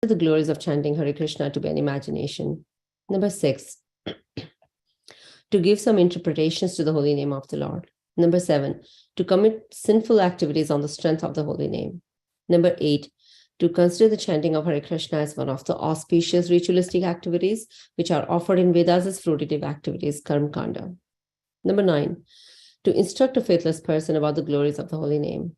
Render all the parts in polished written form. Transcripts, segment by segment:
the glories of chanting Hare Krishna to be an imagination. Number 6, to give some interpretations to the holy name of the Lord. Number 7, to commit sinful activities on the strength of the holy name. Number 8, to consider the chanting of Hare Krishna as one of the auspicious ritualistic activities which are offered in Vedas as fruitive activities, karma kanda. Number 9, to instruct a faithless person about the glories of the holy name.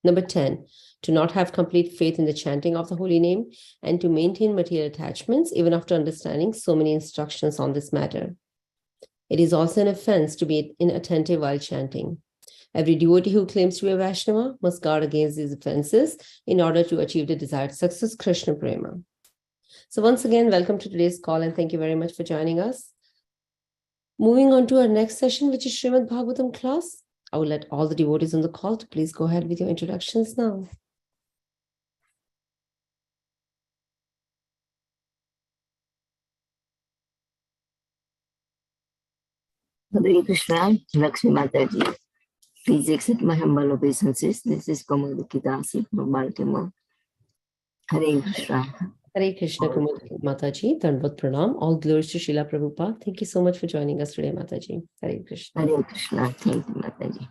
Number 10, to not have complete faith in the chanting of the holy name and to maintain material attachments even after understanding so many instructions on this matter. It is also an offense to be inattentive while chanting. Every devotee who claims to be a Vaishnava must guard against these offenses in order to achieve the desired success, Krishna Prema. So once again, welcome to today's call and thank you very much for joining us. Moving on to our next session, which is Srimad Bhagavatam class. I will let all the devotees on the call to please go ahead with your introductions now. Hare Krishna, Lakshmi Mataji. Please accept my humble obeisances. This is Kamaliki Dasi from Baltimore. Hare Krishna. Hare Krishna, Mataji. Dandavat Pranam. All glories to Srila Prabhupada. Thank you so much for joining us today, Mataji. Hare Krishna. Hare Krishna. Thank you, Mataji.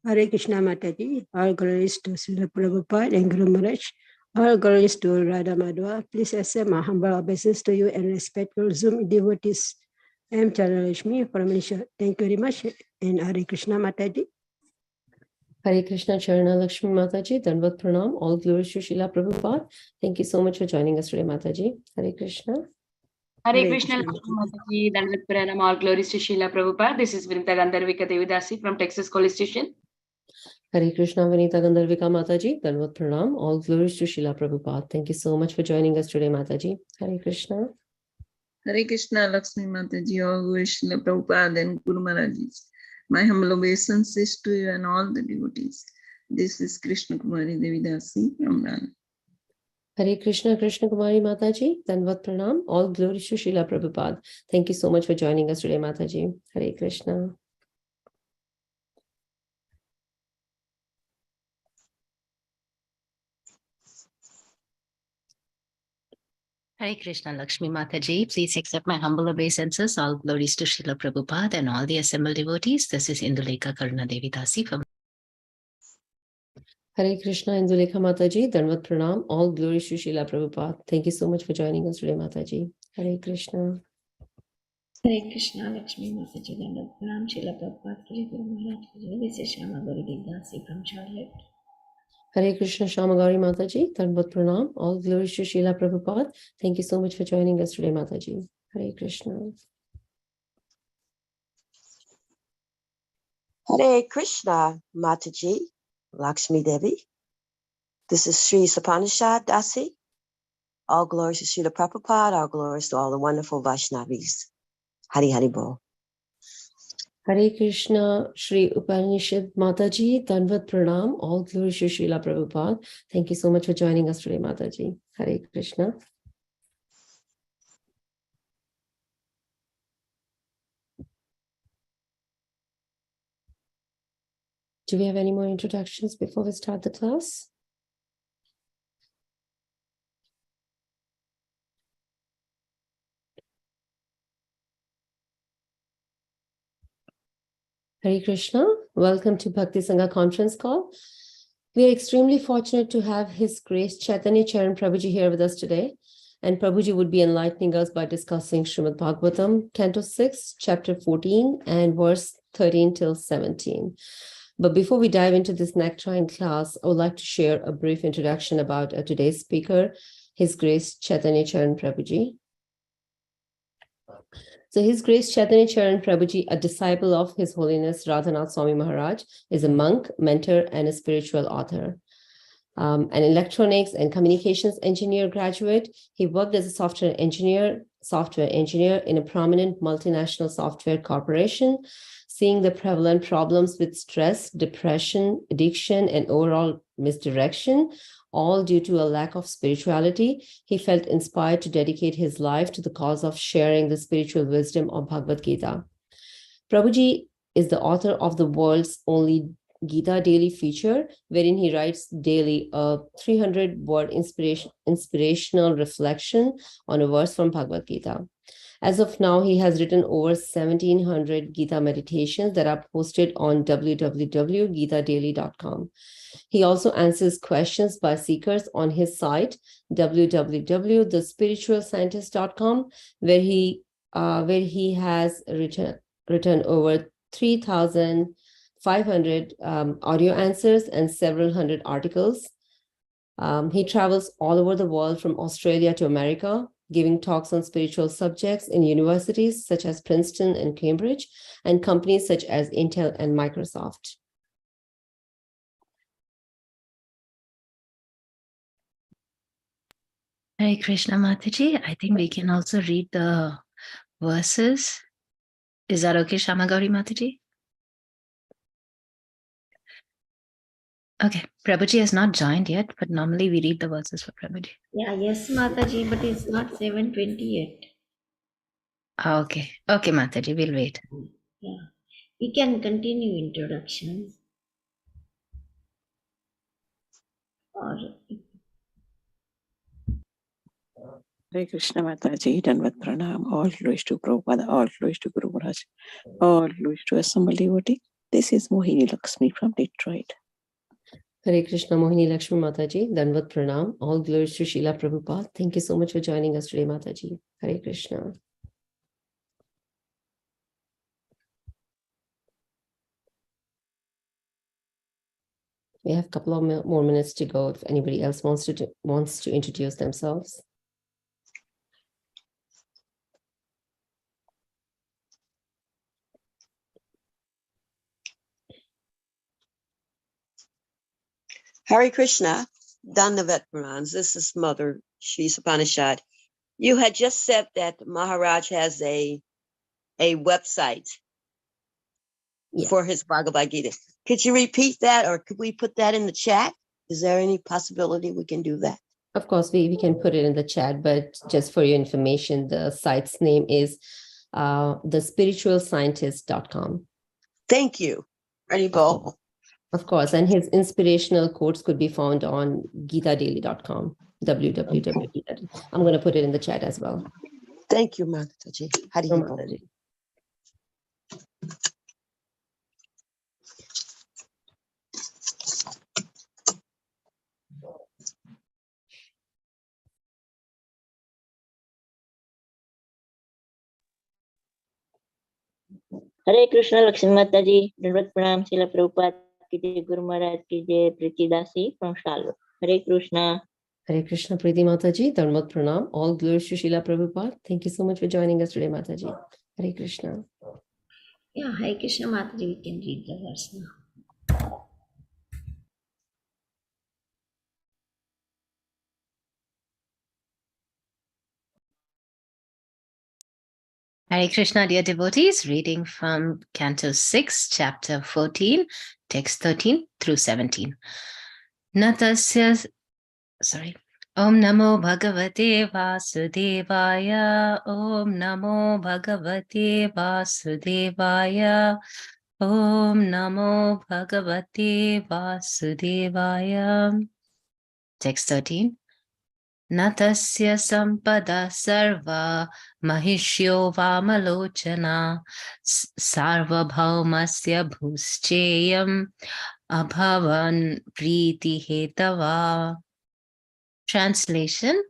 Hare Krishna, Mataji. All glories to Srila Prabhupada and Guru Maharaj. All glories to Radha Madhva. Please accept my humble obeisance to you and respectful Zoom devotees. I am Charalashmi from Malaysia. Thank you very much. And Hare Krishna, Mataji. Hare Krishna, Charana Lakshmi Mataji. Dandavat Pranam. All glories to Srila Prabhupada. Thank you so much for joining us today, Mataji. Hare Krishna. Hare Krishna, Lakshmi Mataji. Dandavat Pranam. All glories to Srila Prabhupada. This is Vinita Gandharvika Devidasi from Texas College Station. Hare Krishna, Vinita Gandharvika Mataji. Dandavat Pranam. All glories to Srila Prabhupada. Thank you so much for joining us today, Mataji. Hare Krishna. Hare Krishna, Lakshmi Mataji, all glories to Srila Prabhupada and Guru Maharaj. My humble obeisances to you and all the devotees. This is Krishna Kumari Devidasi from Rana. Hare Krishna, Krishna Kumari Mataji. Dandavat Pranam. All glories to Srila Prabhupada. Thank you so much for joining us today, Mataji. Hare Krishna. Hare Krishna, Lakshmi Mataji. Please accept my humble obeisances. All glories to Srila Prabhupada and all the assembled devotees. This is Indulekha Karuna Devidasi from Hare Krishna, Indulekha Mataji. Dandavat Pranam. All glories to Srila Prabhupada. Thank you so much for joining us today, Mataji. Hare Krishna. Hare Krishna, Lakshmi Mataji. Dandavat Pranam. Srila Prabhupada Ki Guru Maharaj Ki Jai. This is Shama Gauri Devidasi from Charlotte. Hare Krishna, Shamagari Mataji. Dandavat Pranam. All glories to Srila Prabhupada. Thank you so much for joining us today, Mataji. Hare Krishna. Hare Krishna, Mataji, Lakshmi Devi. This is Sri Sapanishad Dasi. All glories to Srila Prabhupada, all glories to all the wonderful Vaishnavis. Hari Hari Bol. Hare Krishna, Sri Upanishad Mataji. Dandavat Pranam. All glories to Srila Prabhupada. Thank you so much for joining us today, Mataji. Hare Krishna. Do we have any more introductions before we start the class? Hare Krishna. Welcome to Bhakti Sangha conference call. We are extremely fortunate to have His Grace Chaitanya Charan Prabhuji here with us today. And Prabhuji would be enlightening us by discussing Srimad Bhagavatam, Canto 6, Chapter 14, and verse 13 till 17. But before we dive into this nectarine class, I would like to share a brief introduction about today's speaker, His Grace Chaitanya Charan Prabhuji. So His Grace Chaitanya Charan Prabhuji, a disciple of His Holiness Radhanath Swami Maharaj, is a monk, mentor, and a spiritual author. An electronics and communications engineer graduate, he worked as a software engineer in a prominent multinational software corporation, seeing the prevalent problems with stress, depression, addiction, and overall misdirection, all due to a lack of spirituality. He felt inspired to dedicate his life to the cause of sharing the spiritual wisdom of Bhagavad Gita. Prabhuji is the author of the world's only Gita Daily feature, wherein he writes daily a 300-word inspirational reflection on a verse from Bhagavad Gita. As of now, he has written over 1,700 Gita meditations that are posted on www.gitadaily.com. He also answers questions by seekers on his site, www.thespiritualscientist.com, where he has written over 3,500 audio answers and several hundred articles. He travels all over the world from Australia to America, giving talks on spiritual subjects in universities such as Princeton and Cambridge, and companies such as Intel and Microsoft. Hare Krishna Mataji. I think we can also read the verses. Is that okay, Shamagauri Mataji? Okay, Prabhuji has not joined yet, but normally we read the verses for Prabhuji. Yeah, yes, Mataji, but it's not 7:20 yet. Okay, okay, Mataji, we'll wait. Yeah, we can continue introductions. Or Hare Krishna Mataji, Danvat Pranam, all glories to Prabhupada, all glories to Guru Maharaj, all glories to assembled devotee. This is Mohini Lakshmi from Detroit. Hare Krishna Mohini Lakshmi Mataji, Danvat Pranam, all glories to Srila Prabhupada. Thank you so much for joining us today, Mataji. Hare Krishna. We have a couple of more minutes to go if anybody else wants to introduce themselves. Hare Krishna, Dandavat Pranams. This is Mother Sri Upanishad. You had just said that Maharaj has a website for his Bhagavad Gita. Could you repeat that, or could we put that in the chat? Is there any possibility we can do that? Of course, we can put it in the chat, but just for your information, the site's name is thespiritualscientist.com. Thank you. Ready, Bo? Of course, and his inspirational quotes could be found on gitadaily.com, www. I'm going to put it in the chat as well. Thank you, Mataji. Hari No, Bol. Mataji. Hare Krishna Lakshmi Mataji, Dandavat Pranam, Srila Prabhupada ki jai, Guru Maharaj ki jai, Priti Dasi from Charlotte. Hare Krishna. Hare Krishna Priti Mataji, Dharmat Pranam, all glories to Srila Prabhupada. Thank you so much for joining us today, Mataji. Hare Krishna. yeah, Hare Krishna Mataji, we can read the verse now. Hare Krishna, dear devotees, reading from Canto 6, Chapter 14, text 13 through 17. Natasya, Om Namo Bhagavate Vasudevaya, Om Namo Bhagavate Vasudevaya, Om Namo Bhagavate Vasudevaya. Text 13. Natasya sampada sarva mahishyo vamalochana sarvabhaumasya bhuscheyam abhavan priti hetava. Translation: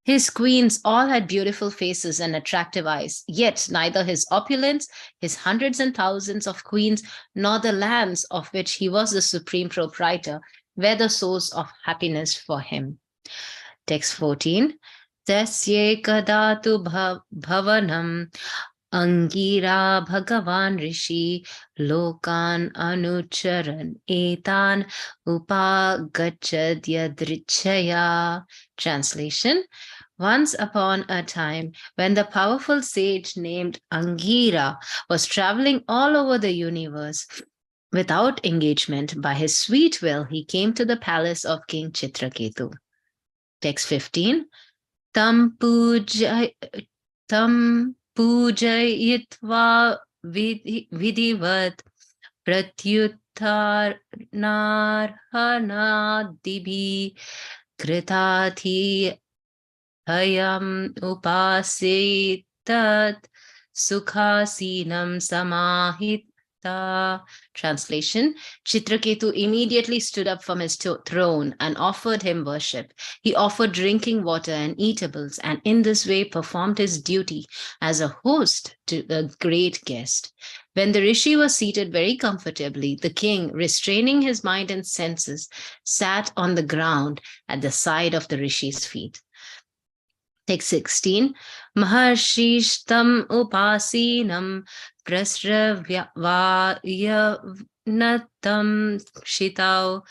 His queens all had beautiful faces and attractive eyes, yet neither his opulence, his hundreds and thousands of queens, nor the lands of which he was the supreme proprietor were the source of happiness for him. Text 14. Tasye kadatu bhavanam Angira Bhagavan Rishi Lokan Anucharan Etan Upagachadya Drichaya. Translation: Once upon a time, when the powerful sage named Angira was traveling all over the universe, without engagement, by his sweet will, he came to the palace of King Chitraketu. Text 15. Tam pujayitva vidhivat pratyut narhanadibhi kritathi hayam upasitat sukhasinam samahita. Translation: Chitraketu immediately stood up from his throne and offered him worship. He offered drinking water and eatables, and in this way performed his duty as a host to the great guest. When the rishi was seated very comfortably, the king, restraining his mind and senses, sat on the ground at the side of the rishi's feet. Text 16. Maharshishtam upasinam prasravayanatam shitau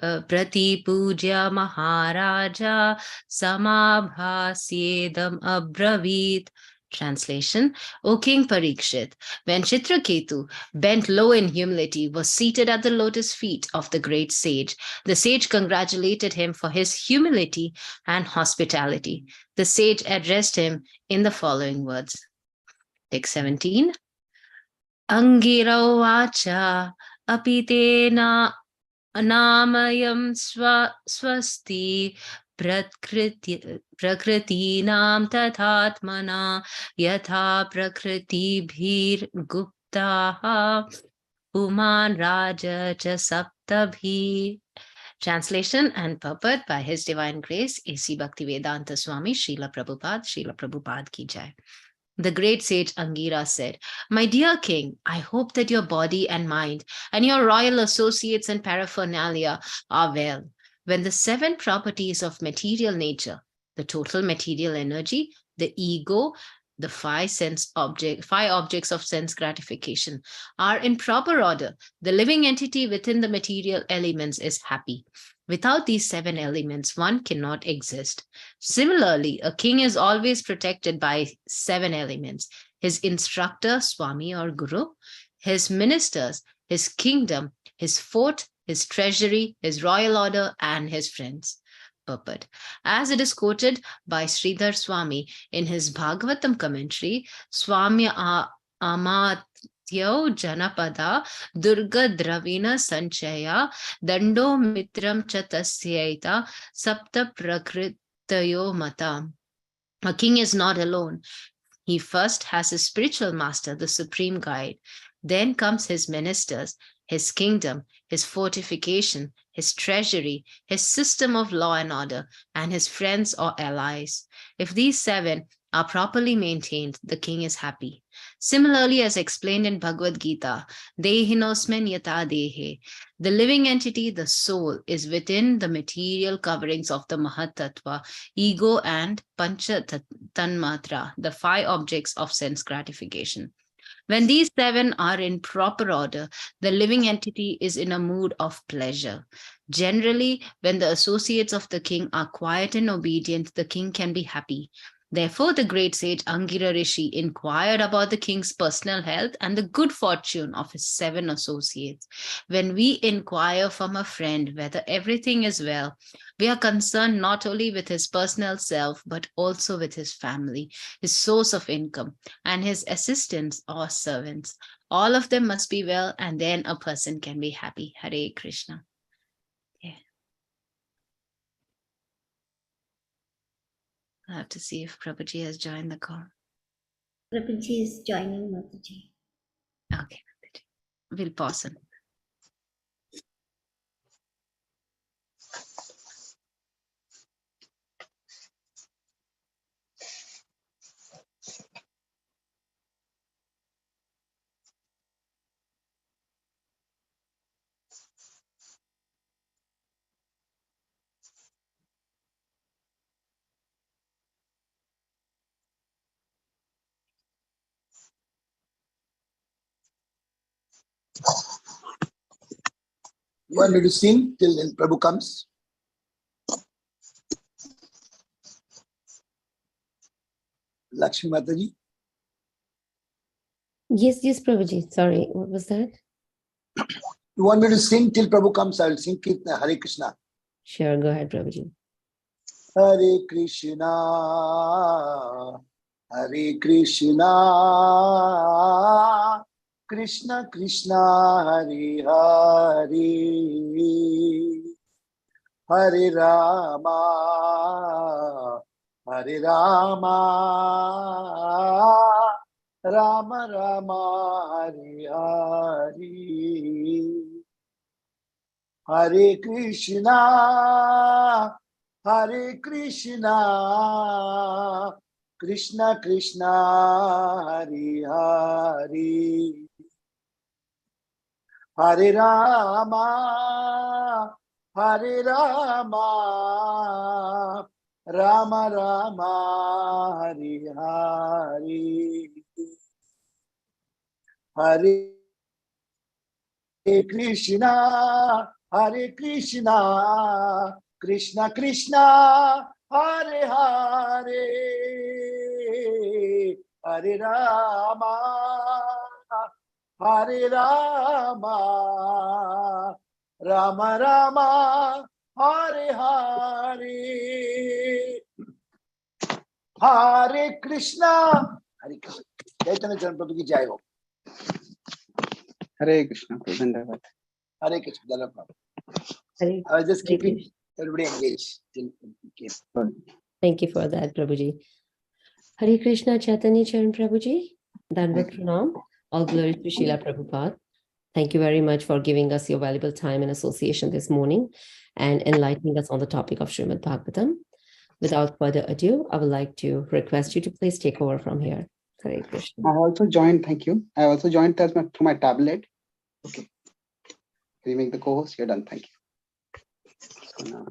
pratipuja maharaja samabhasyedam abravit. Translation: O King Parikshit, when Chitraketu, bent low in humility, was seated at the lotus feet of the great sage, the sage congratulated him for his humility and hospitality. The sage addressed him in the following words. Text 17. Angira vacha apitena anamayam swasti prakritinam tathatmana yatha prakriti guptaha uman raja cha saptabhi. Translation and purport by His Divine Grace, A.C. Bhaktivedanta Swami, Srila Prabhupada ki jai. The great sage Angira said, "My dear king, I hope that your body and mind and your royal associates and paraphernalia are well. When the 7 properties of material nature, the total material energy, the ego, the 5 objects of sense gratification are in proper order, the living entity within the material elements is happy. Without these 7 elements, one cannot exist. Similarly, a king is always protected by 7 elements: his instructor, Swami or Guru, his ministers, his kingdom, his fort, his treasury, his royal order, and his friends." Purport. As it is quoted by Sridhar Swami in his Bhagavatam commentary, Swami Amatyo Janapada Durga Dravina Sanchaya Dando Mitram Chatasyaita Sapta Prakritayo Mata. A king is not alone. He first has his spiritual master, the supreme guide. Then comes his ministers, his kingdom, his fortification, his treasury, his system of law and order, and his friends or allies. If these 7 are properly maintained, the king is happy. Similarly, as explained in Bhagavad Gita, Dehinosmen yata dehe, the living entity, the soul, is within the material coverings of the Mahatattva, ego, and Pancha Tanmatra, the 5 objects of sense gratification. When these 7 are in proper order, the living entity is in a mood of pleasure. Generally, when the associates of the king are quiet and obedient, the king can be happy. Therefore, the great sage Angira Rishi inquired about the king's personal health and the good fortune of his 7 associates. When we inquire from a friend whether everything is well, we are concerned not only with his personal self, but also with his family, his source of income, and his assistants or servants. All of them must be well, and then a person can be happy. Hare Krishna. I have to see if Prabhuji has joined the call. Prabhuji is joining, Mataji. Okay, we'll pause it. You want me to sing till Prabhu comes? Lakshmi Mataji? Yes, Prabhuji. Sorry, what was that? You want me to sing till Prabhu comes? I will sing Kirtana. Hare Krishna. Sure, go ahead, Prabhuji. Hare Krishna, Hare Krishna, Krishna Krishna Hare Hare, Hare Rama Hare Rama, Rama Rama Hare Hare, Hare Krishna Krishna Krishna Hare Hare, Hare Rama Rama Rama Hare Hare, Hare Krishna Krishna Krishna Hare Hare, Hare Rama Rama Rama Hare Hare, Hare Krishna Chaitanya Charan Prabhu ki jai ho. Hare Krishna. Hare Krishna. Prabhu. Hare, I was just Hare keeping Krishna. everybody engaged till we came. Thank you for that, Prabhuji. Hare Krishna, Chaitanya Charan Prabhuji. Dandavat Pranam. All glory to Srila Prabhupada. Thank you very much for giving us your valuable time and association this morning and enlightening us on the topic of Srimad Bhagavatam. Without further ado, I would like to request you to please take over from here. Hare Krishna. I also joined, thank you. I also joined through my tablet. Okay. Can you make the co-host? You're done, thank you. So now,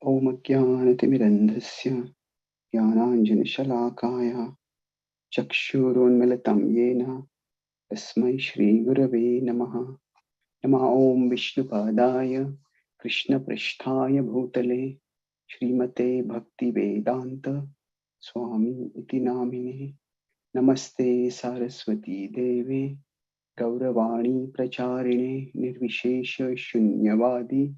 Om Jnanatimirandhasya Jnananjanashalakaya Chakshurunmilitam Yena Tasmai Shri Gurave Namaha. Nama Om Vishnupadaya Krishna Pristhaya Bhutale Srimate Bhakti Vedanta Swami Iti Namine. Namaste Saraswati Deve Gauravani Pracharine Nirvishesha Shunyavadi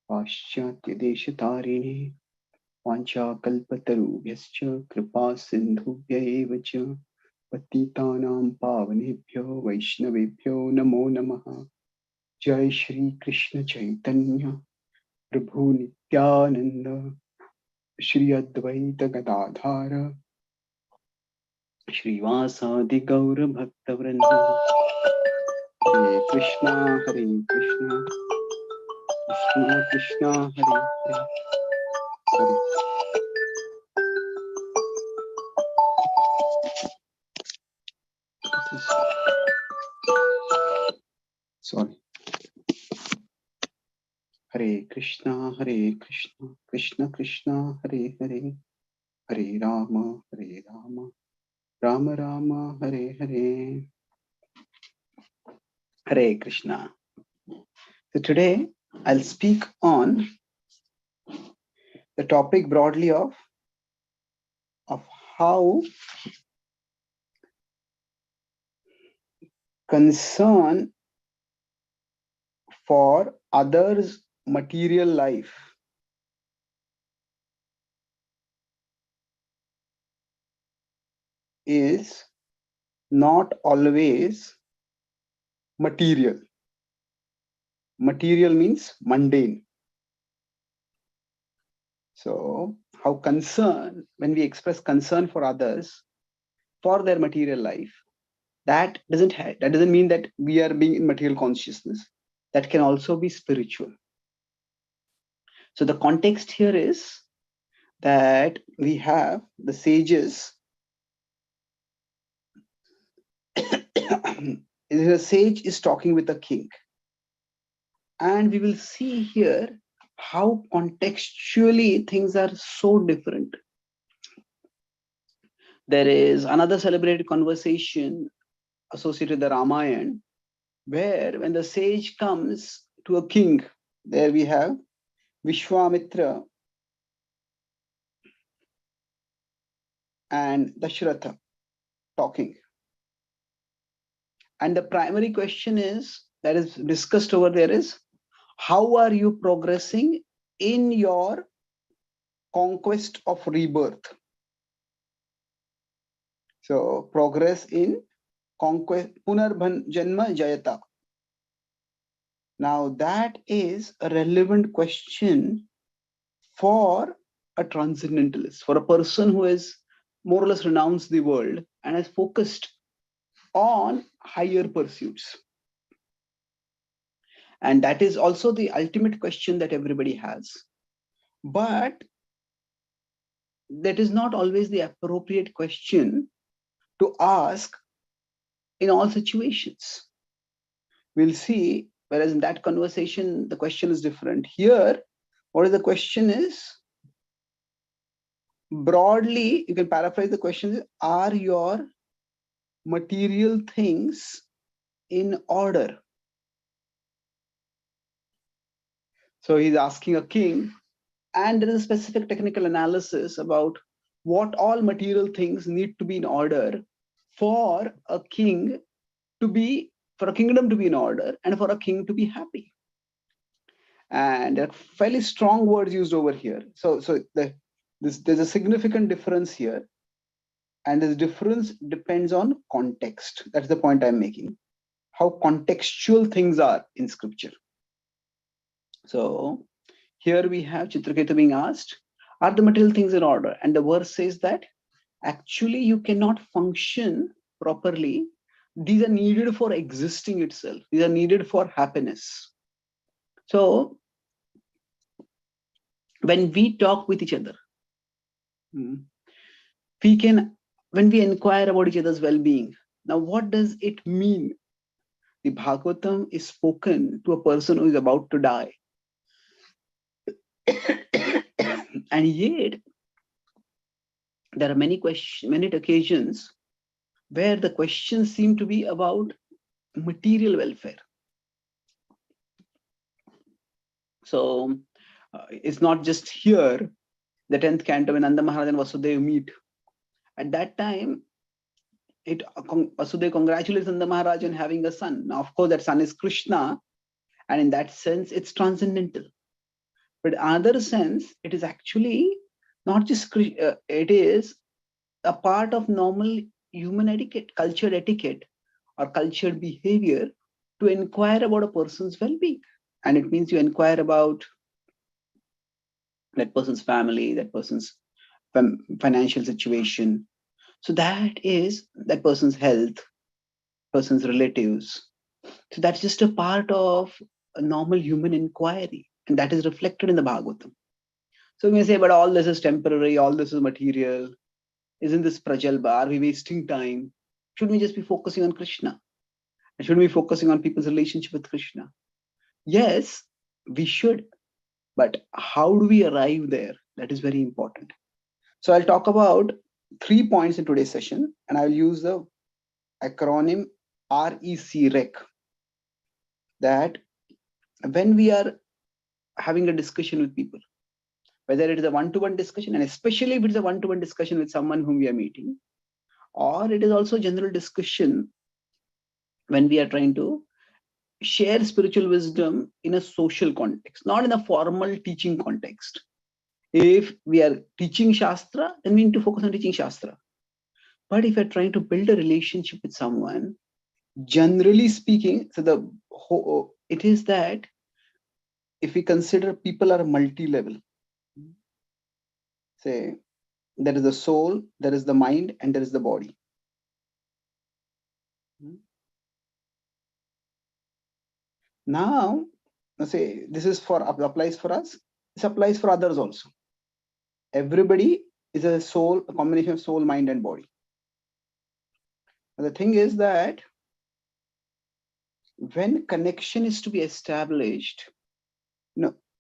Paschatya Deshatarine Vancha Kalpatarubhyascha Kripa Sindhubhya eva cha Patitanam Pavanebhyo Vaishnavebhyo Namo Namaha. Jai Shri Krishna Chaitanya Prabhu Nityananda Shri Advaita Gadadhara Shri Vasadi Gaura Bhakta Vrinda. Hare Krishna Krishna Krishna Hare Hare. Sorry. Hare Krishna Krishna Krishna Hare Hare, Hare Rama Rama Rama Hare Hare. Hare Krishna. So today I'll speak on the topic broadly of how concern for others' material life is not always material. Material means mundane. So how concern, when we express concern for others, for their material life, that doesn't mean that we are being in material consciousness. That can also be spiritual. So the context here is that we have the sages. The sage is talking with a king, and we will see here how contextually things are so different. There is another celebrated conversation associated with the Ramayana, where when the sage comes to a king, there we have Vishwamitra and Dashratha talking. And the primary question is that is discussed over there is, how are you progressing in your conquest of rebirth? So progress in conquest, punarbhanjanma jayata. Now that is a relevant question for a transcendentalist, for a person who has more or less renounced the world and has focused on higher pursuits. And that is also the ultimate question that everybody has. But that is not always the appropriate question to ask in all situations. We'll see, whereas in that conversation, the question is different. Here, what is the question is, broadly, you can paraphrase the question, are your material things in order? So he's asking a king, and there is a specific technical analysis about what all material things need to be in order for a king to be, for a kingdom to be in order and for a king to be happy. And there are fairly strong words used over here. So there's a significant difference here. And this difference depends on context. That's the point I'm making. How contextual things are in scripture. So here we have Chitraketu being asked, are the material things in order? And the verse says that actually you cannot function properly. These are needed for existing itself. These are needed for happiness. So when we talk with each other, we can, when we inquire about each other's well-being, now what does it mean? The Bhagavatam is spoken to a person who is about to die. And yet, there are many occasions where the questions seem to be about material welfare. So it's not just here, the 10th canto when Nanda Maharaj and Vasudeva meet. At that time, Vasudeva congratulates Nanda Maharaj on having a son. Now, of course, that son is Krishna, and in that sense, it's transcendental. But in another sense, it is actually not just, it is a part of normal human etiquette, cultured etiquette, or cultured behavior to inquire about a person's well-being. And it means you inquire about that person's family, that person's financial situation. So that is that person's health, person's relatives. So that's just a part of a normal human inquiry. And that is reflected in the Bhagavatam. So we may say, but all this is temporary, all this is material. Isn't this prajalpa? Are we wasting time? Should we just be focusing on Krishna? And should we be focusing on people's relationship with Krishna? Yes, we should. But how do we arrive there? That is very important. So I'll talk about 3 points in today's session, and I'll use the acronym REC, that when we are having a discussion with people, whether it is a one-to-one discussion, and especially if it's a one-to-one discussion with someone whom we are meeting, or it is also general discussion when we are trying to share spiritual wisdom in a social context, not in a formal teaching context. If we are teaching Shastra, then we need to focus on teaching Shastra. But if you're trying to build a relationship with someone, generally speaking, so it is that if we consider people are multi-level, say there is the soul, there is the mind, and there is the body. Now, let's say this is applies for us, this applies for others also. Everybody is a soul, a combination of soul, mind, and body. And the thing is that when connection is to be established,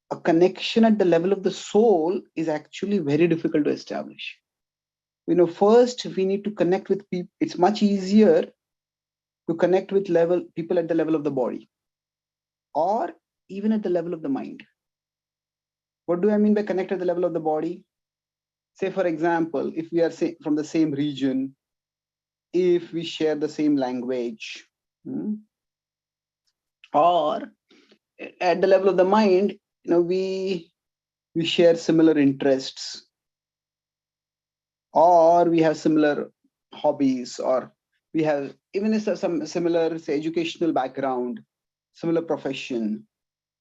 a connection at the level of the soul is actually very difficult to establish. First we need to connect with people. It's much easier to connect with people at the level of the body, or even at the level of the mind. What do I mean by connect at the level of the body? Say, for example, if we are from the same region, if we share the same language, Or at the level of the mind, we share similar interests, or we have similar hobbies, or we have even some similar, say, educational background, similar profession,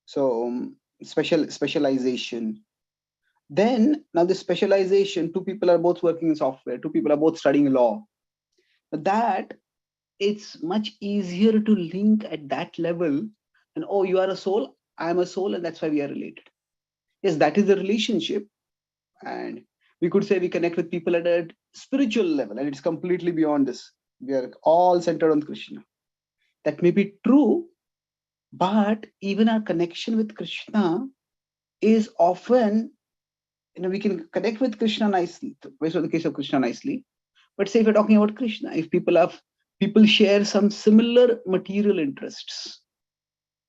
so specialization. Then now the specialization, two people are both working in software, two people are both studying law, that it's much easier to link at that level. And oh, you are a soul, I am a soul, and that's why we are related. Yes, that is the relationship. And we could say we connect with people at a spiritual level, and it's completely beyond this. We are all centered on Krishna. That may be true, but even our connection with Krishna is often, we can connect with Krishna nicely, based on the case of Krishna nicely. But say if you're talking about Krishna, if people share some similar material interests,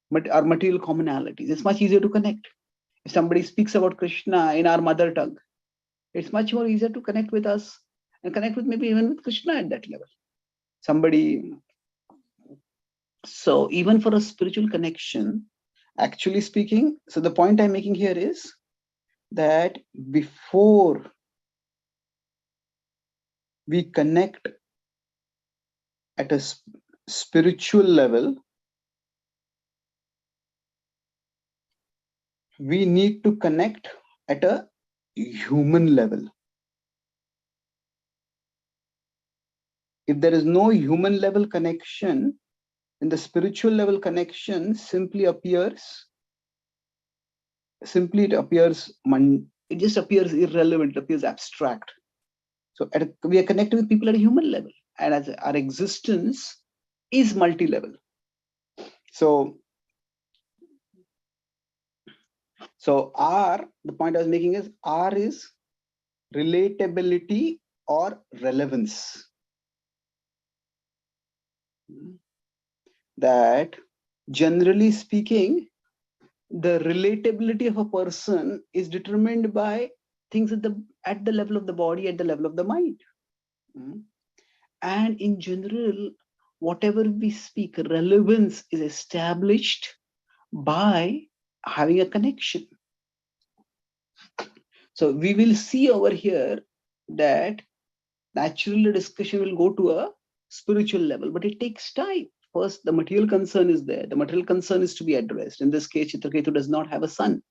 or material commonalities, it's much easier to connect. If somebody speaks about Krishna in our mother tongue, it's much more easier to connect with us and connect with maybe even with Krishna at that level. So even for a spiritual connection, actually speaking, so the point I'm making here is that before we connect at a spiritual level, we need to connect at a human level. If there is no human level connection, then the spiritual level connection simply it just appears irrelevant, it appears abstract. So we are connected with people at a human level, and as our existence is multi-level. So the point I was making is R is relatability or relevance. That generally speaking, the relatability of a person is determined by things at the level of the body, at the level of the mind. And in general, whatever we speak, relevance is established by having a connection. So we will see over here that naturally the discussion will go to a spiritual level, but it takes time. First, the material concern is there. The material concern is to be addressed. In this case, Chitraketu does not have a son.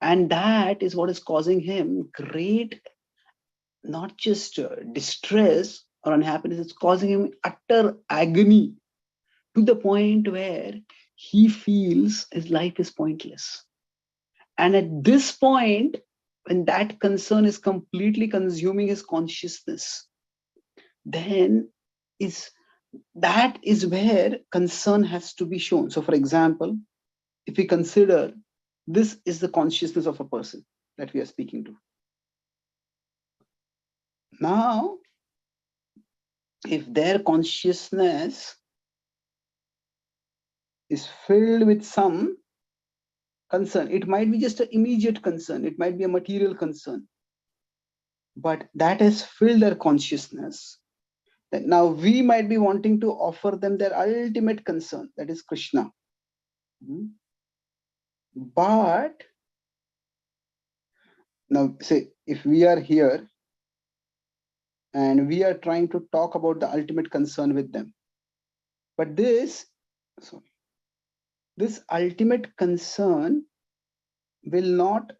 And that is what is causing him great, not just distress or unhappiness, it's causing him utter agony to the point where he feels his life is pointless. And at this point, when that concern is completely consuming his consciousness, then that is where concern has to be shown. So for example, if we consider this is the consciousness of a person that we are speaking to. Now, if their consciousness is filled with some concern, it might be just an immediate concern, it might be a material concern, but that has filled their consciousness. That now we might be wanting to offer them their ultimate concern, that is Krishna. But now, say, if we are here and we are trying to talk about the ultimate concern with them, but this ultimate concern will not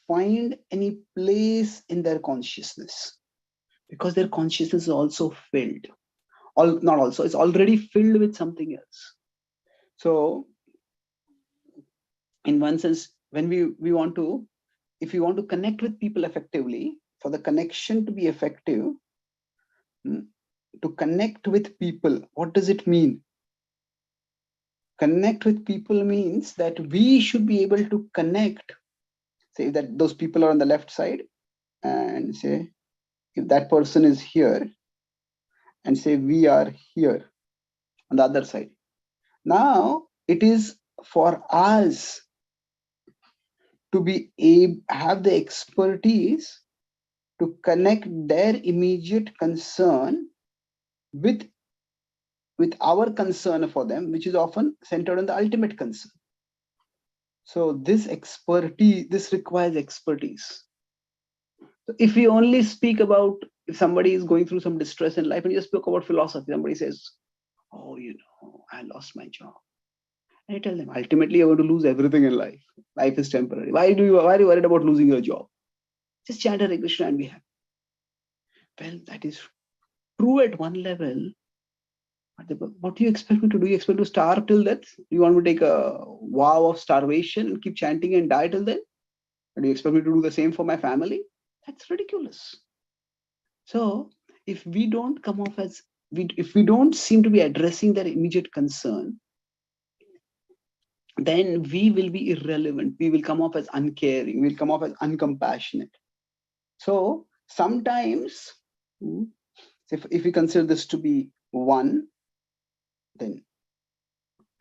find any place in their consciousness, because their consciousness is also filled. It's already filled with something else. So in one sense, when we want to, if we want to connect with people effectively, for the connection to be effective, to connect with people, what does it mean? Connect with people means that we should be able to connect. Say that those people are on the left side, and say if that person is here, and say we are here on the other side. Now it is for us to be able have the expertise to connect their immediate concern with with our concern for them, which is often centered on the ultimate concern. So this requires expertise. So if we only speak about, if somebody is going through some distress in life and you just spoke about philosophy, somebody says, oh, I lost my job. And I tell them, ultimately, you're going to lose everything in life. Life is temporary. Why are you worried about losing your job? Just chant Hare Krishna and be happy. Well, that is true at one level. What do you expect me to do? You expect me to starve till death? Do you want me to take a vow of starvation and keep chanting and die till then? Or do you expect me to do the same for my family? That's ridiculous. So if we don't come off as, if we don't seem to be addressing their immediate concern, then we will be irrelevant. We will come off as uncaring. We'll come off as uncompassionate. So sometimes, if we consider this to be 1, then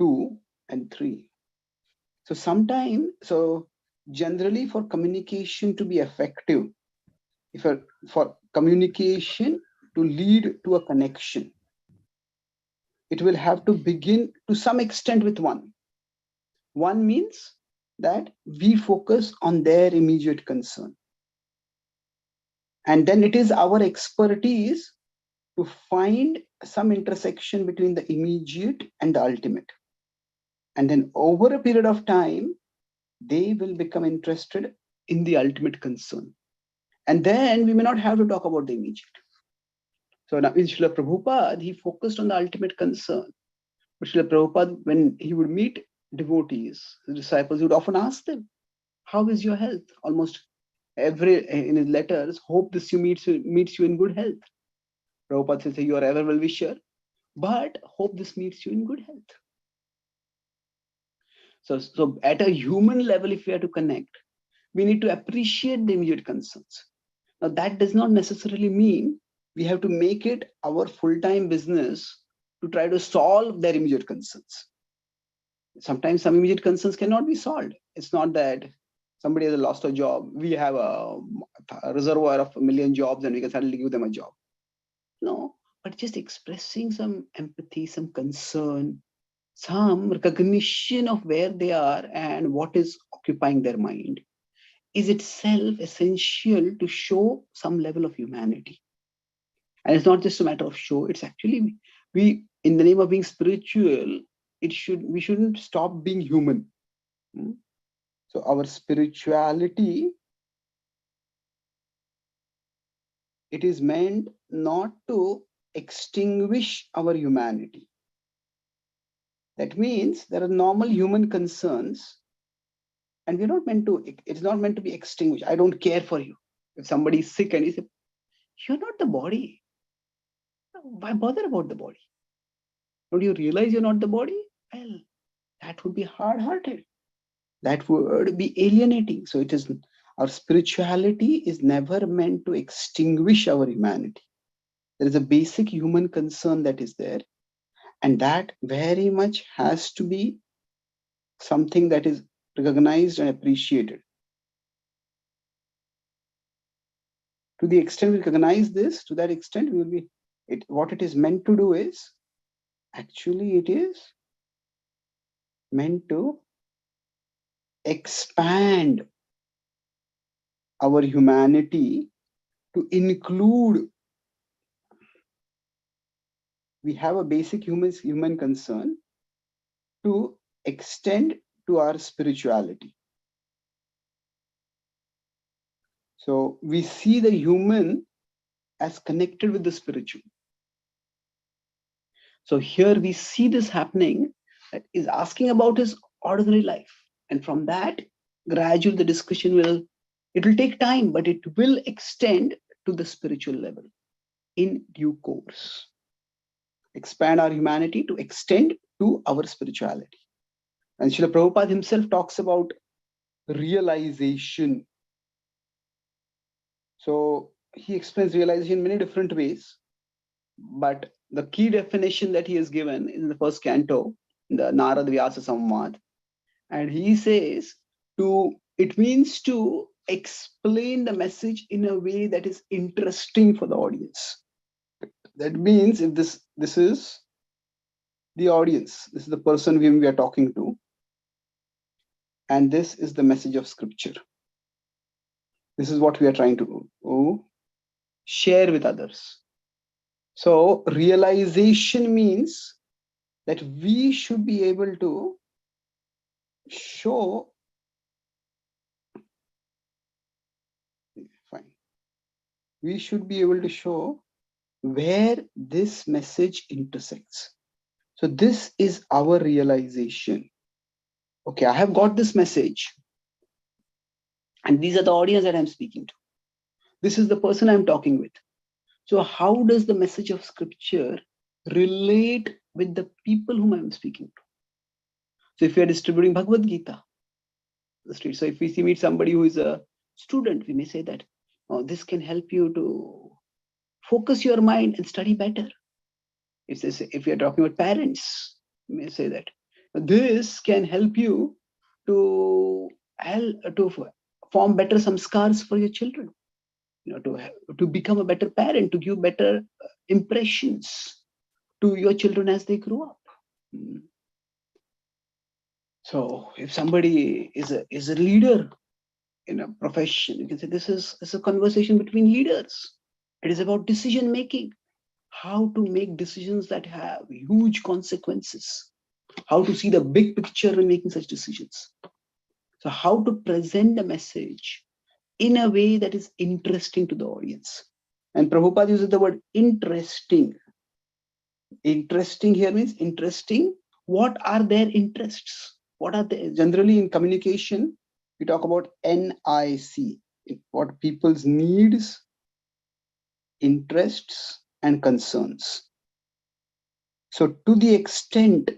2 and 3. So generally for communication to be effective, for communication to lead to a connection, it will have to begin to some extent with 1. 1 means that we focus on their immediate concern. And then it is our expertise to find some intersection between the immediate and the ultimate. And then over a period of time, they will become interested in the ultimate concern. And then we may not have to talk about the immediate. So now in Srila Prabhupada, he focused on the ultimate concern. But Srila Prabhupada, when he would meet devotees, his disciples, he would often ask them, how is your health? Almost in his letters, hope this meets you in good health. Prabhupada says, you are ever well-wisher, but hope this meets you in good health. So at a human level, if we are to connect, we need to appreciate the immediate concerns. Now that does not necessarily mean we have to make it our full-time business to try to solve their immediate concerns. Sometimes some immediate concerns cannot be solved. It's not that somebody has lost a job, we have a reservoir of 1 million jobs and we can suddenly give them a job. No, but just expressing some empathy, some concern, some recognition of where they are and what is occupying their mind is itself essential to show some level of humanity. And it's not just a matter of show, it's actually, we, in the name of being spiritual, we shouldn't stop being human. So our spirituality, it is meant not to extinguish our humanity. That means there are normal human concerns and we're not meant to, it's not meant to be extinguished. I don't care for you. If somebody is sick and he says, you're not the body. Why bother about the body? Don't you realize you're not the body? Well, that would be hard-hearted. That would be alienating. So it is, our spirituality is never meant to extinguish our humanity. There is a basic human concern that is there. And that very much has to be something that is recognized and appreciated. To the extent we recognize this, to that extent we will be, what it is meant to do is, actually it is meant to expand our humanity to include, we have a basic human concern to extend to our spirituality. So we see the human as connected with the spiritual. So here we see this happening, that is asking about his ordinary life. And from that, gradually the discussion it will take time, but it will extend to the spiritual level in due course. Expand our humanity to extend to our spirituality. And Srila Prabhupada himself talks about realization. So he explains realization in many different ways, but the key definition that he has given is in the first canto, in the Narada Vyasa Samvad. And he says it means to explain the message in a way that is interesting for the audience. That means if this is the audience. This is the person whom we are talking to. And this is the message of scripture. This is what we are trying to share with others. So realization means that we should be able to show, fine. We should be able to show where this message intersects. So this is our realization. Okay, I have got this message. And these are the audience that I'm speaking to. This is the person I'm talking with. So how does the message of scripture relate with the people whom I'm speaking to? So if we are distributing Bhagavad Gita, the street. So if we meet somebody who is a student, we may say that, oh, this can help you to focus your mind and study better. If we are talking about parents, we may say that this can help you to form better samskars for your children. To become a better parent, to give better impressions to your children as they grow up. So if somebody is a leader in a profession, you can say this is a conversation between leaders. It is about decision making, how to make decisions that have huge consequences, how to see the big picture when making such decisions. So how to present the message in a way that is interesting to the audience. And Prabhupada uses the word interesting. Interesting here means interesting. What are their interests? What are they? Generally in communication, we talk about NIC, what people's needs, interests, and concerns. So to the extent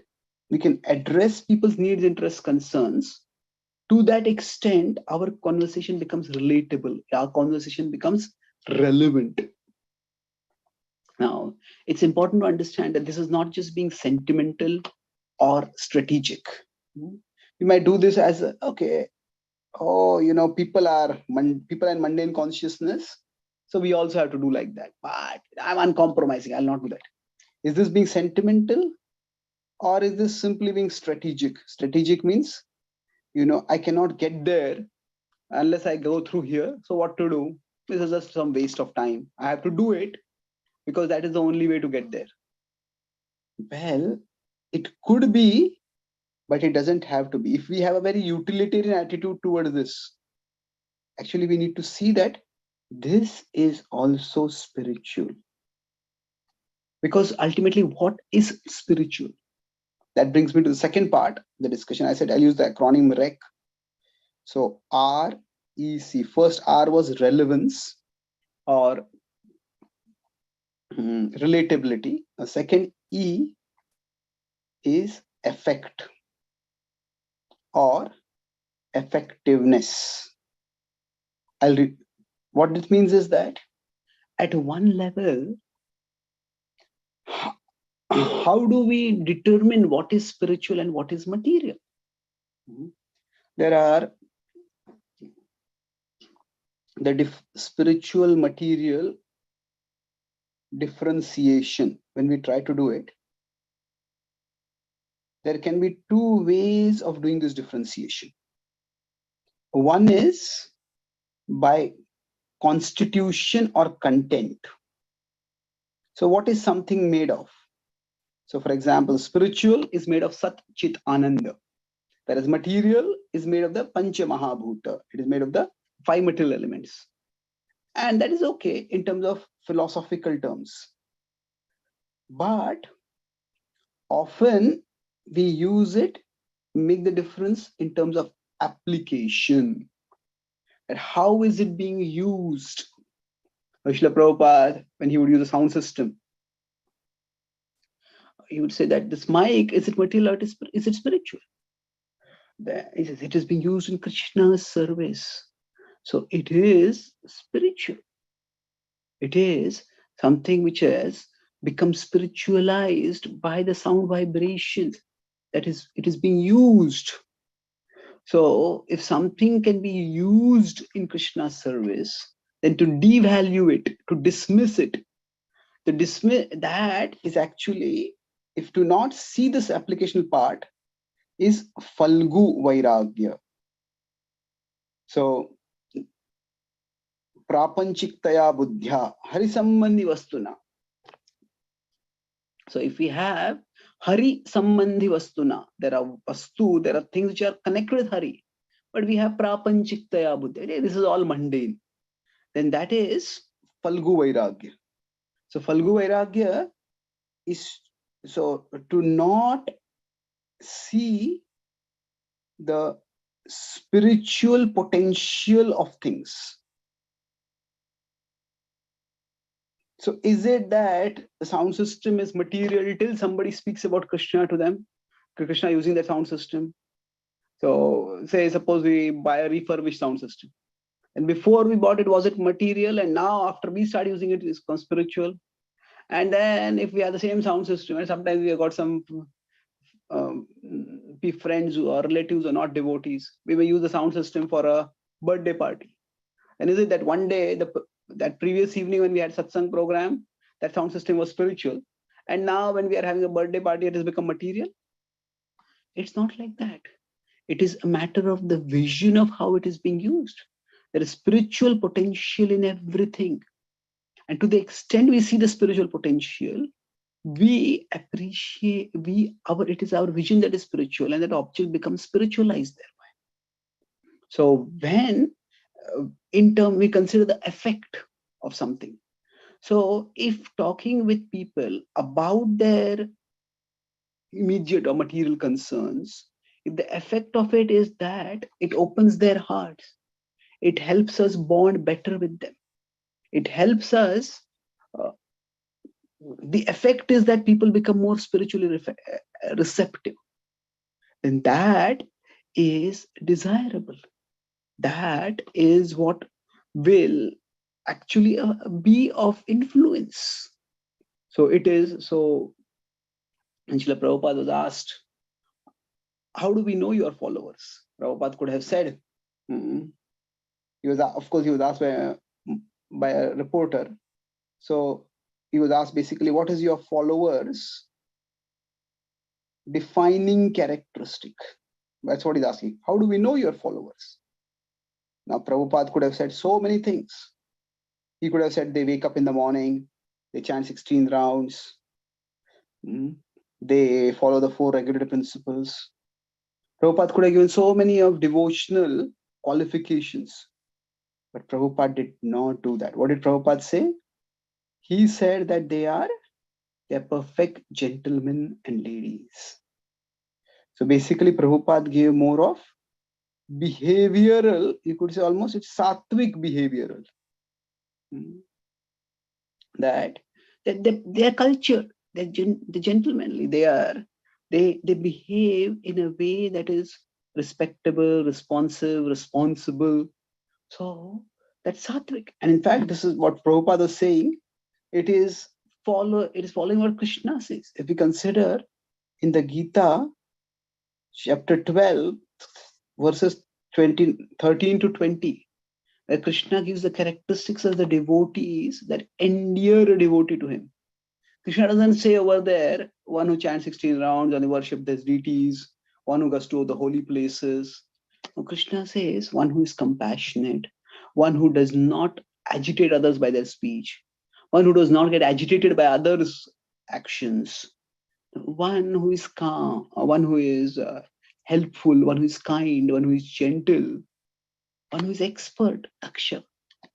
we can address people's needs, interests, concerns, to that extent, our conversation becomes relatable. Our conversation becomes relevant. Now, it's important to understand that this is not just being sentimental or strategic. You might do this as okay, oh, people are in mundane consciousness, so we also have to do like that. But I'm uncompromising. I'll not do that. Is this being sentimental, or is this simply being strategic? Strategic means, I cannot get there unless I go through here. So what to do? This is just some waste of time. I have to do it because that is the only way to get there. Well, it could be, but it doesn't have to be. If we have a very utilitarian attitude towards this, actually we need to see that this is also spiritual. Because ultimately, what is spiritual? That brings me to the second part of the discussion. I said I'll use the acronym REC. So REC. First R was relevance or relatability. The second E is effect or effectiveness. I'll read. What this means is that at one level, how do we determine what is spiritual and what is material? There are the spiritual material differentiation. When we try to do it, there can be two ways of doing this differentiation. One is by constitution or content. So what is something made of? So for example, spiritual is made of Sat Chit Ananda. Whereas material is made of the Pancha Mahabhuta. It is made of the 5 material elements. And that is okay in terms of philosophical terms. But often we use it, make the difference in terms of application. And how is it being used? Srila Prabhupada, when he would use a sound system, he would say that this mic, is it material or is it spiritual? He says it is being used in Krishna's service. So it is spiritual. It is something which has become spiritualized by the sound vibration. That is, it is being used. So if something can be used in Krishna's service, then to devalue it, to dismiss it, that is actually if to not see this applicational part, is Falgu Vairagya. So, Prapanchiktaya Buddhya Harisambandhi Vastuna. So if we have Hari Sambandhi Vastuna, there are things which are connected with Hari, but we have Prapanchiktaya Buddhya. This is all mundane. Then that is Falgu Vairagya. So Falgu Vairagya is so to not see the spiritual potential of things. So is it that the sound system is material till somebody speaks about Krishna to them? Krishna using that sound system. So suppose we buy a refurbished sound system. And before we bought it, was it material? And now after we start using it, it's spiritual. And then if we have the same sound system, and sometimes we have got some friends or relatives who are not devotees, we may use the sound system for a birthday party. And is it that one day, that previous evening when we had satsang program, that sound system was spiritual, and now when we are having a birthday party, it has become material? It's not like that. It is a matter of the vision of how it is being used. There is spiritual potential in everything. And to the extent we see the spiritual potential, we appreciate, it is our vision that is spiritual, and that object becomes spiritualized thereby. So when we consider the effect of something. So if talking with people about their immediate or material concerns, if the effect of it is that it opens their hearts, it helps us bond better with them, it helps us, the effect is that people become more spiritually receptive, then that is desirable. That is what will actually be of influence. So it is so. And Srila Prabhupada was asked, how do we know your followers? Prabhupada could have said, he was asked by a reporter. So he was asked basically, what is your followers' defining characteristic? That's what he's asking. How do we know your followers? Now Prabhupada could have said so many things. He could have said they wake up in the morning, they chant 16 rounds, they follow the 4 regulative principles. Prabhupada could have given so many of devotional qualifications, but Prabhupada did not do that. What did Prabhupada say? He said that they're perfect gentlemen and ladies. So basically Prabhupada gave more of behavioral, you could say almost it's sattvic behavioral. That they are cultured, they're gentlemanly, they behave in a way that is respectable, responsive, responsible. So that's sattvic. And in fact, this is what Prabhupada was saying. It is following what Krishna says. If we consider in the Gita, chapter 12, verses 13 to 20, where Krishna gives the characteristics of the devotees that endear a devotee to him. Krishna doesn't say over there, one who chants 16 rounds and worship the deities, one who goes to the holy places. No, Krishna says one who is compassionate, one who does not agitate others by their speech, one who does not get agitated by others' actions, one who is calm, one who is helpful, one who is kind, one who is gentle, one who is expert, Daksha.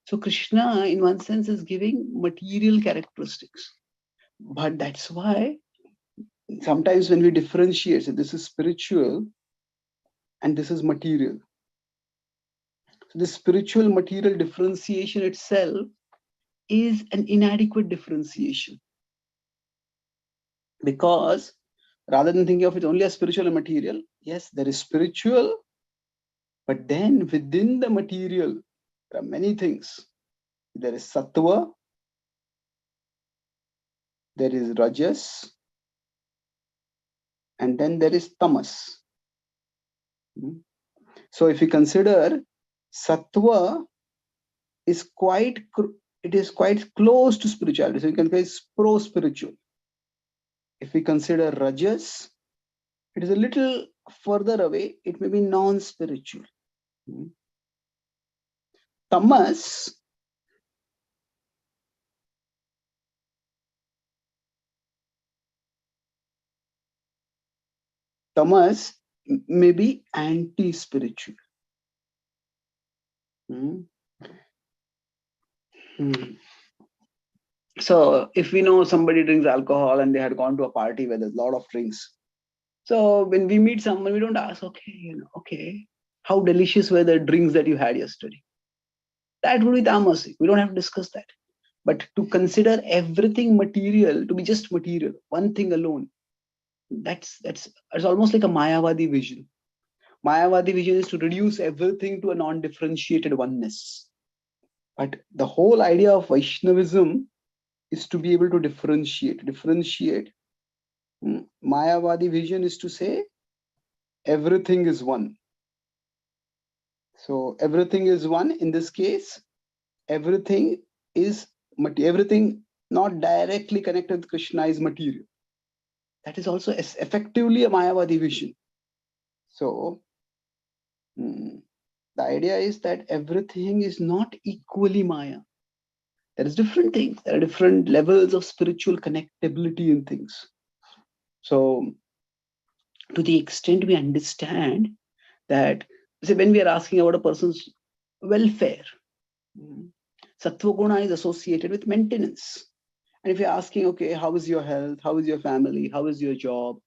So Krishna, in one sense, is giving material characteristics. But that's why sometimes when we differentiate, so this is spiritual and this is material. So the spiritual material differentiation itself is an inadequate differentiation. Because rather than thinking of it only as spiritual and material, yes, there is spiritual, but then within the material, there are many things. There is sattva, there is rajas, and then there is tamas. So if you consider sattva is quite, it is quite close to spirituality. So you can say it's pro-spiritual. If we consider Rajas, it is a little further away. It may be non-spiritual. Tamas may be anti-spiritual. So if we know somebody drinks alcohol and they had gone to a party where there's a lot of drinks, so when we meet someone, we don't ask, okay, how delicious were the drinks that you had yesterday? That would be tamasic. We don't have to discuss that. But to consider everything material to be just material, one thing alone, that's almost like a Mayavadi vision. Mayavadi vision is to reduce everything to a non-differentiated oneness. But the whole idea of Vaishnavism is to be able to differentiate. Mayavadi vision is to say everything is one. So everything is one. In this case, everything not directly connected with Krishna is material. That is also effectively a Mayavadi vision. So the idea is that everything is not equally Maya. There is different things. There are different levels of spiritual connectability in things. So to the extent we understand that, say, when we are asking about a person's welfare, Sattva Guna is associated with maintenance. And if you're asking, okay, how is your health? How is your family? How is your job?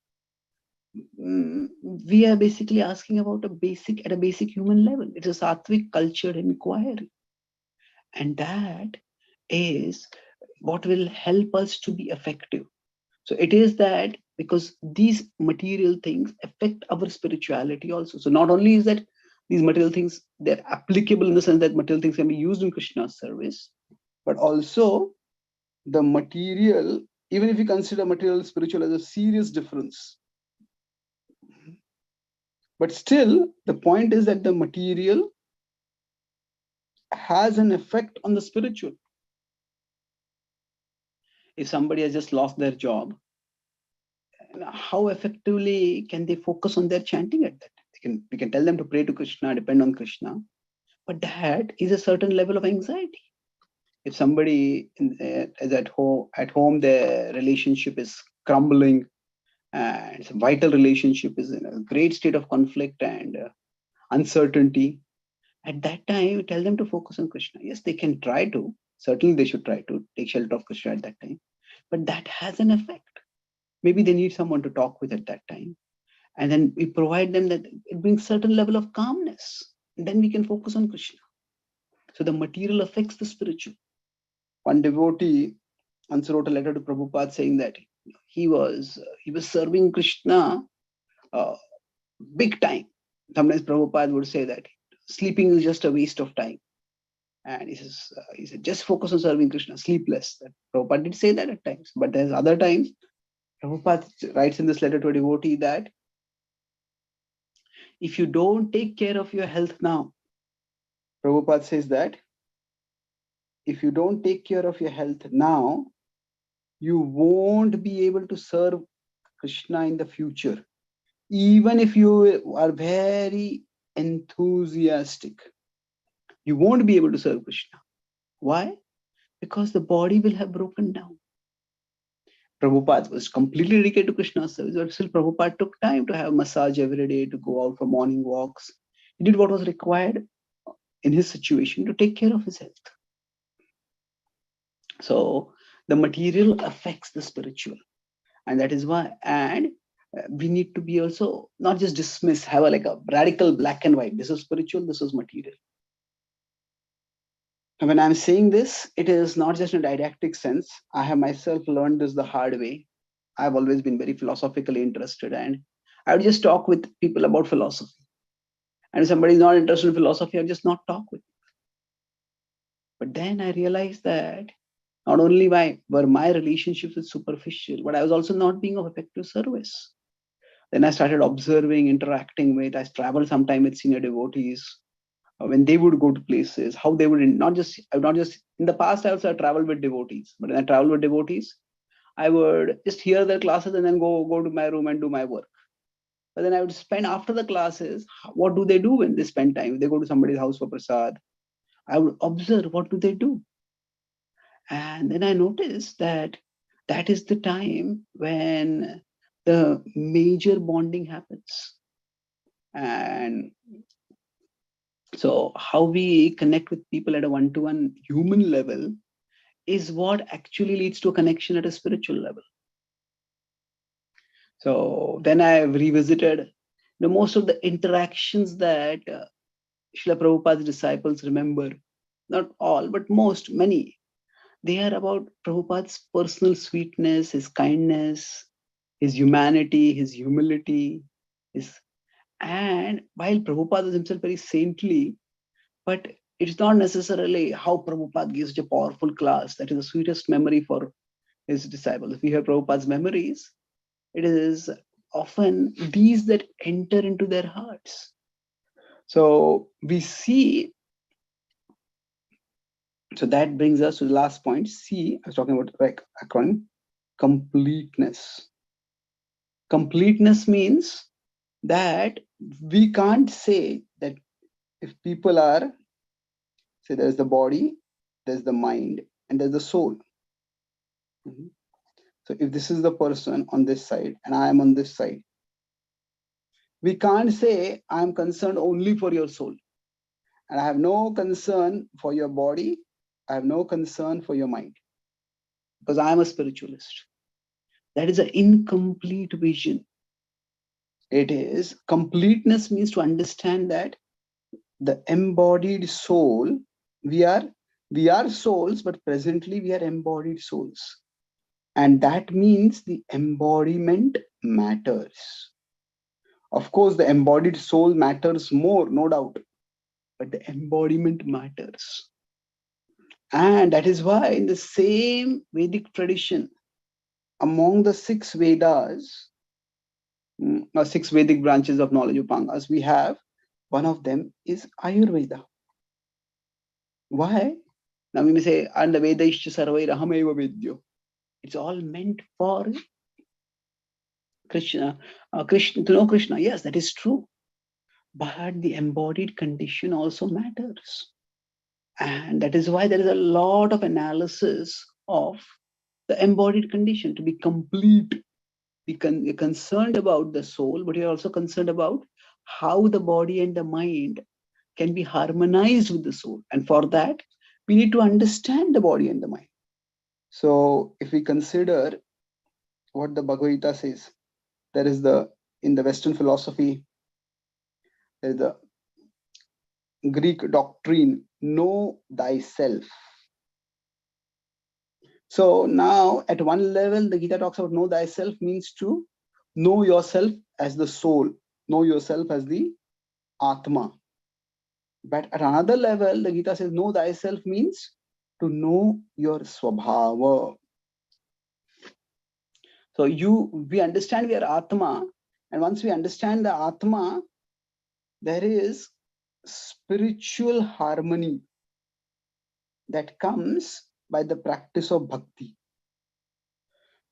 We are basically asking about at a basic human level. It's a sattvic cultured inquiry. And that is what will help us to be effective. So it is that because these material things affect our spirituality also. So not only is that these material things, they're applicable in the sense that material things can be used in Krishna's service, but also the material, even if you consider material and spiritual as a serious difference, but still the point is that the material has an effect on the spiritual. If somebody has just lost their job, how effectively can they focus on their chanting at that? We can tell them to pray to Krishna, depend on Krishna, but that is a certain level of anxiety. If somebody is at home, their relationship is crumbling, and it's a vital relationship is in a great state of conflict and uncertainty. At that time, tell them to focus on Krishna. Yes, they can try to. Certainly, they should try to take shelter of Krishna at that time. But that has an effect. Maybe they need someone to talk with at that time. And then we provide them that it brings certain level of calmness. And then we can focus on Krishna. So the material affects the spiritual. One devotee once wrote a letter to Prabhupada saying that he was serving Krishna big time. Sometimes Prabhupada would say that sleeping is just a waste of time. And he said, just focus on serving Krishna, sleep less. That Prabhupada did say that at times. But there's other times, Prabhupada writes in this letter to a devotee that if you don't take care of your health now, Prabhupada says that if you don't take care of your health now, you won't be able to serve Krishna in the future. Even if you are very enthusiastic, you won't be able to serve Krishna. Why? Because the body will have broken down. Prabhupada was completely dedicated to Krishna's service, but still Prabhupada took time to have massage every day, to go out for morning walks. He did what was required in his situation to take care of his health. So the material affects the spiritual. And that is why, and we need to be also not just dismiss, have a radical black and white. This is spiritual, this is material. And when I'm saying this, it is not just in a didactic sense. I have myself learned this the hard way. I've always been very philosophically interested, and I would just talk with people about philosophy. And if somebody is not interested in philosophy, I'll just not talk with them. But then I realized that not only were my relationships with superficial, but I was also not being of effective service. Then I started observing, interacting with, I traveled sometime with senior devotees. When they would go to places, how they would not just in the past, I also traveled with devotees, but when I traveled with devotees, I would just hear their classes and then go to my room and do my work. But then I would spend after the classes, what do they do when they spend time? They go to somebody's house for prasad. I would observe what do they do. And then I noticed that that is the time when the major bonding happens. And so how we connect with people at a one-to-one human level is what actually leads to a connection at a spiritual level. So then I have revisited most of the interactions that Srila Prabhupada's disciples remember. Not all, but most, many. They are about Prabhupada's personal sweetness, his kindness, his humanity, his humility. And while Prabhupada is himself very saintly, but it's not necessarily how Prabhupada gives such a powerful class. That is the sweetest memory for his disciples. If we hear Prabhupada's memories, it is often these that enter into their hearts. So we see, so that brings us to the last point. C, I was talking about acronym, completeness. Completeness means that we can't say that if people are, say there's the body, there's the mind, and there's the soul. So if this is the person on this side and I am on this side, we can't say I am concerned only for your soul. And I have no concern for your body. I have no concern for your mind. Because I am a spiritualist. That is an incomplete vision. It is, completeness means to understand that the embodied soul, we are souls, but presently we are embodied souls. And that means the embodiment matters. Of course, the embodied soul matters more, no doubt, but the embodiment matters. And that is why in the same Vedic tradition, among the 6 Vedas, or 6 Vedic branches of knowledge, Upangas, we have one of them is Ayurveda. Why? Now we may say, and the Vedaishcha sarvair ahameva vedyo. It's all meant for Krishna, to know Krishna. Yes, that is true. But the embodied condition also matters. And that is why there is a lot of analysis of the embodied condition to be complete. You're concerned about the soul, but you're also concerned about how the body and the mind can be harmonized with the soul. And for that, we need to understand the body and the mind. So if we consider what the Bhagavad Gita says, there is in the Western philosophy, there is the Greek doctrine, know thyself. So now at one level, the Gita talks about know thyself means to know yourself as the soul, know yourself as the Atma. But at another level, the Gita says know thyself means to know your Swabhava. So we understand we are Atma, and once we understand the Atma, there is spiritual harmony that comes by the practice of bhakti.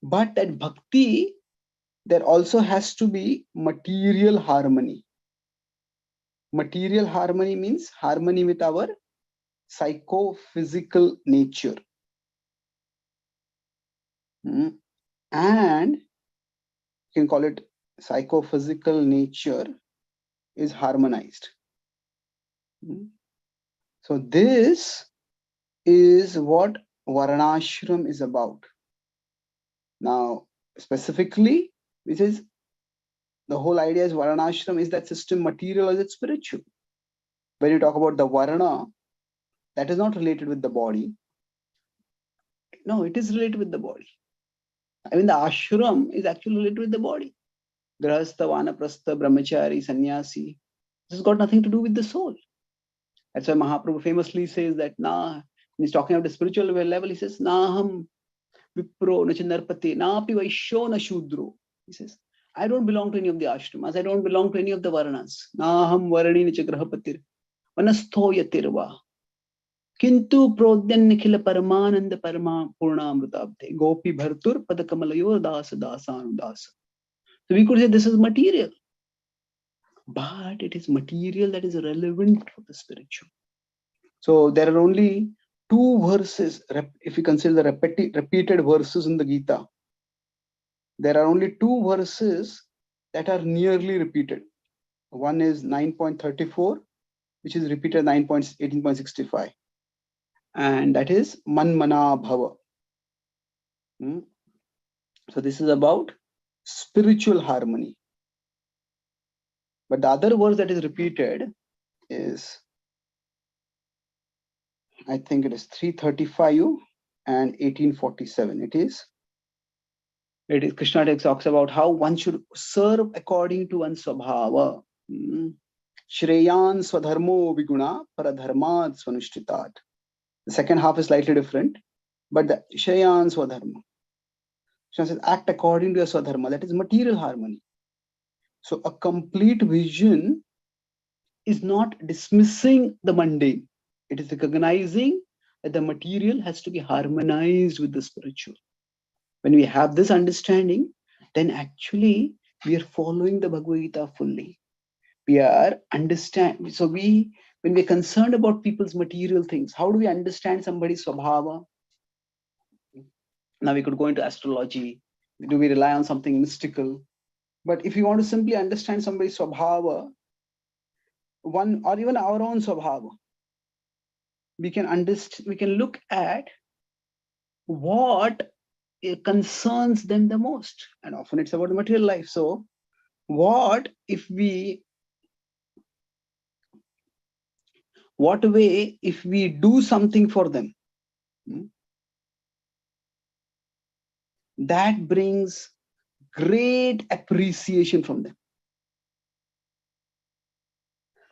But that bhakti, there also has to be material harmony. Material harmony means harmony with our psychophysical nature. And you can call it psychophysical nature is harmonized. So this is what Varnashram is about. Now, specifically, this is the whole idea is Varnashram, is that system material or is it spiritual? When you talk about the Varna, that is not related with the body. No, it is related with the body. I mean, the ashram is actually related with the body. Grahastha, Vanaprastha, Brahmachari, Sannyasi. This has got nothing to do with the soul. That's why Mahaprabhu famously says that, when he's talking about the spiritual level, he says, Naham Vipro Nachandarpati, Napi Vaishyo na Shudro. He says, I don't belong to any of the ashramas. I don't belong to any of the Varnas. Naham Varani Nachagrahapatir. Vanastho Yatirva. Kintu prodyan nikhila paramananda parama purnamrutabde gopi bhartur padakamalayo dasa dasanudasa. So we could say this is material, but it is material that is relevant for the spiritual. So there are only 2 verses, if you consider the repeated verses in the Gita, there are only 2 verses that are nearly repeated. One is 9.34, which is repeated 18.65. And that is Manmana Bhava. So this is about spiritual harmony. But the other verse that is repeated is, I think it is 335 and 1847. It is Krishna talks about how one should serve according to one's swabhava. Shreyan swadharmo viguna paradharmat swanushtitat. The second half is slightly different, but the Shreyan swadharma. Krishna says, act according to your swadharma. That is material harmony. So a complete vision is not dismissing the mundane. It is recognizing that the material has to be harmonized with the spiritual. When we have this understanding, then actually we are following the Bhagavad Gita fully. We are understand. So when we're concerned about people's material things, how do we understand somebody's swabhava? Now we could go into astrology. Do we rely on something mystical? But if you want to simply understand somebody's swabhava, one or even our own swabhava, we can look at what concerns them the most, and often it's about the material life. So what way if we do something for them that brings great appreciation from them.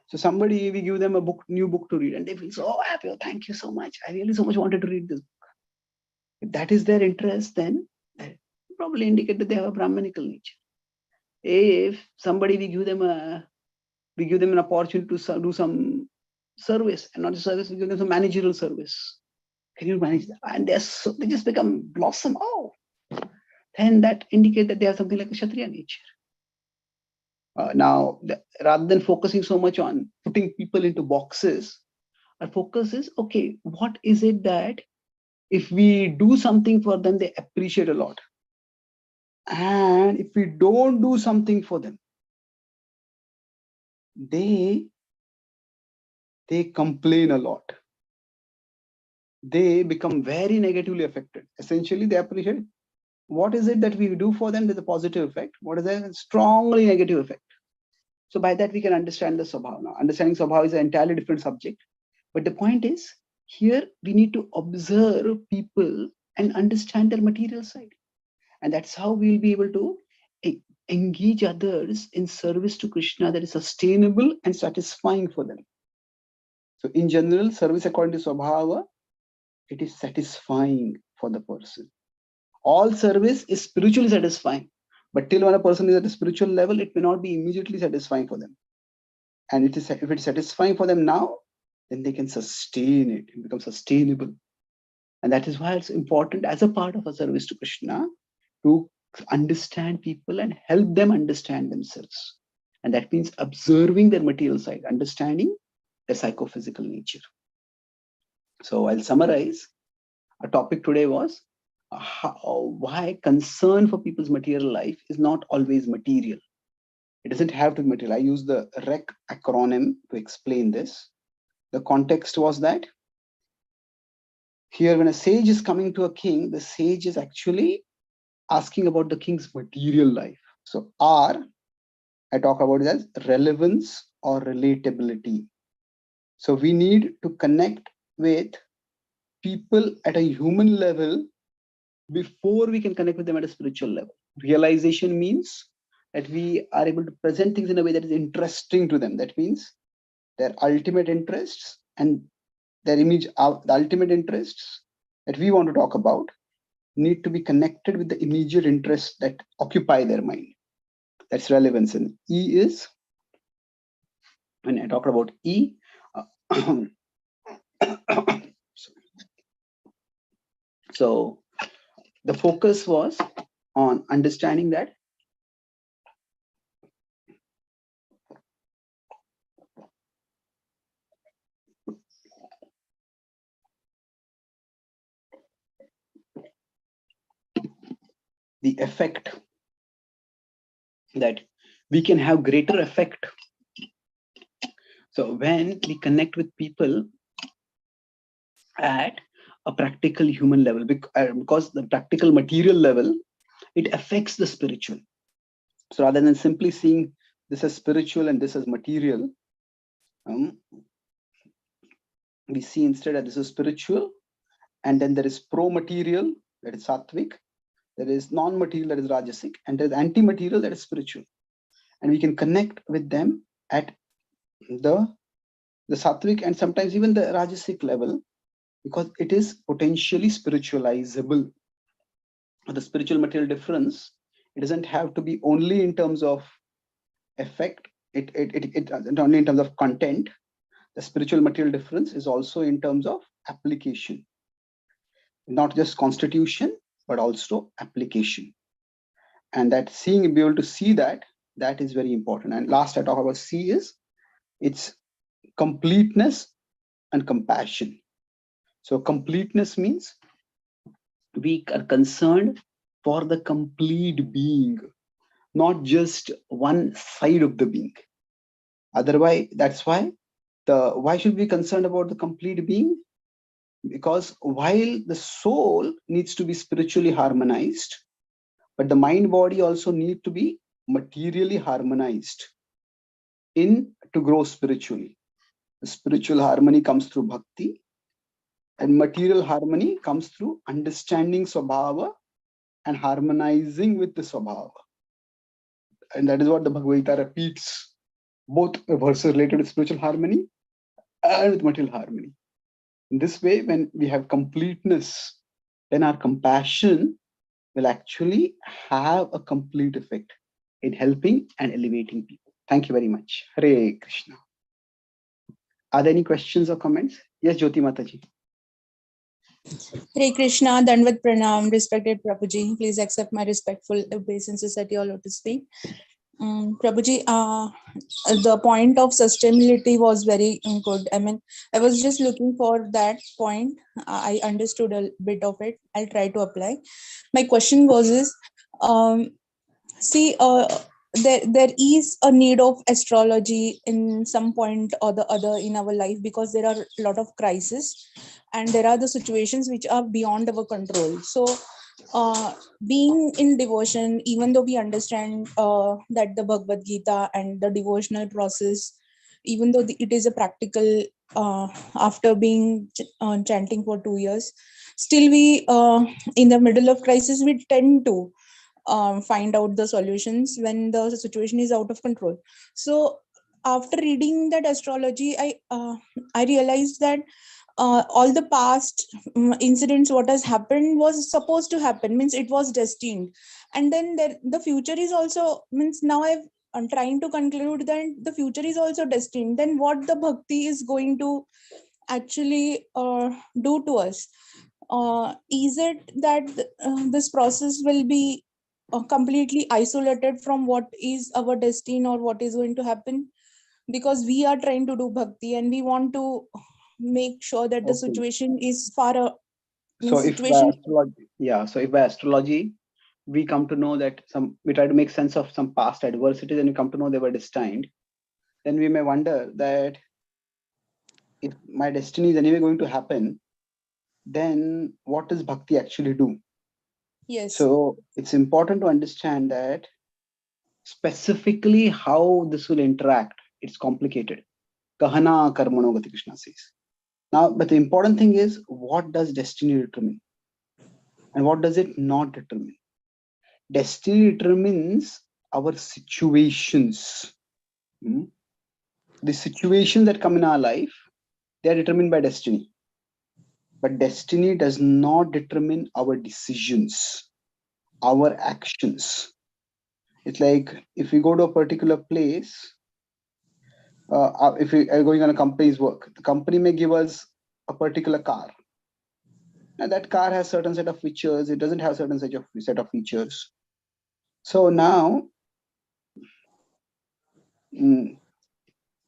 So somebody, we give them a new book to read, and they feel so happy. Oh, thank you so much. I really so much wanted to read this book. If that is their interest, then that probably indicate that they have a Brahmanical nature. If somebody, we give them an opportunity to do some service, and not just service, we give them some managerial service. Can you manage that? And they just become blossom. Oh, then that indicates that they have something like a Kshatriya nature. Now, rather than focusing so much on putting people into boxes, our focus is, okay, what is it that if we do something for them, they appreciate a lot? And if we don't do something for them, they complain a lot. They become very negatively affected. Essentially, they appreciate what is it that we do for them with a positive effect? What is a strongly negative effect? So by that, we can understand the Swabhava. Now, understanding Swabhava is an entirely different subject. But the point is, here we need to observe people and understand their material side. And that's how we'll be able to engage others in service to Krishna that is sustainable and satisfying for them. So in general, service according to Swabhava, it is satisfying for the person. All service is spiritually satisfying. But till when a person is at a spiritual level, it may not be immediately satisfying for them. And if it's satisfying for them now, then they can sustain it and become sustainable. And that is why it's important as a part of a service to Krishna to understand people and help them understand themselves. And that means observing their material side, understanding their psychophysical nature. So I'll summarize. Our topic today was why concern for people's material life is not always material. It doesn't have to be material. I use the REC acronym to explain this. The context was that here when a sage is coming to a king, the sage is actually asking about the king's material life. So R, I talk about it as relevance or relatability. So we need to connect with people at a human level before we can connect with them at a spiritual level. Realization means that we are able to present things in a way that is interesting to them. That means their ultimate interests and their image, the ultimate interests that we want to talk about need to be connected with the immediate interests that occupy their mind. That's relevance. And E is, when I talk about E, So the focus was on understanding that the effect, that we can have greater effect. So when we connect with people at a practical human level, because the practical material level, it affects the spiritual. So rather than simply seeing this as spiritual and this as material, we see instead that this is spiritual, and then there is pro-material, that is sattvic, there is non-material, that is rajasic, and there is anti-material, that is spiritual. And we can connect with them at the sattvic and sometimes even the rajasic level, because it is potentially spiritualizable. The spiritual material difference, it doesn't have to be only in terms of effect, it only in terms of content. The spiritual material difference is also in terms of application, not just constitution, but also application. And that seeing, be able to see that is very important. And last I talk about C is its completeness and compassion. So completeness means we are concerned for the complete being, not just one side of the being. Otherwise, that's why why should we be concerned about the complete being? Because while the soul needs to be spiritually harmonized, but the mind body also need to be materially harmonized to grow spiritually. The spiritual harmony comes through bhakti, and material harmony comes through understanding Swabhava and harmonizing with the Swabhava. And that is what the Bhagavad Gita repeats, both verses related to spiritual harmony and with material harmony. In this way, when we have completeness, then our compassion will actually have a complete effect in helping and elevating people. Thank you very much. Hare Krishna. Are there any questions or comments? Yes, Jyoti Mataji. Hare Krishna, Dandvat Pranam, respected Prabhuji. Please accept my respectful obeisances at your lotus feet. Prabhuji, the point of sustainability was very good. I mean, I was just looking for that point. I understood a bit of it. I'll try to apply. My question was there is a need of astrology in some point or the other in our life, because there are a lot of crises and there are the situations which are beyond our control. So being in devotion, even though we understand that the Bhagavad Gita and the devotional process, even though it is a practical, after being chanting for 2 years, still we in the middle of crisis we tend to find out the solutions when the situation is out of control. So after reading that astrology, I realized that all the past incidents, what has happened was supposed to happen, means it was destined. And then the future is also, means now I'm trying to conclude that the future is also destined. Then what the bhakti is going to actually do to us? Is it that this process will be completely isolated from what is our destiny or what is going to happen? Because we are trying to do bhakti and we want to make sure that the situation is far. So if by astrology, we come to know that we try to make sense of some past adversities and we come to know they were destined, then we may wonder that if my destiny is anyway going to happen, then what does bhakti actually do? Yes. So it's important to understand that specifically how this will interact. It's complicated. Kahana karmano gati, Krishna says. Now, but the important thing is, what does destiny determine? And what does it not determine? Destiny determines our situations. The situations that come in our life, they are determined by destiny. But destiny does not determine our decisions, our actions. It's like if we go to a particular place, if we are going on a company's work, the company may give us a particular car. Now that car has certain set of features. It doesn't have certain set of features. So now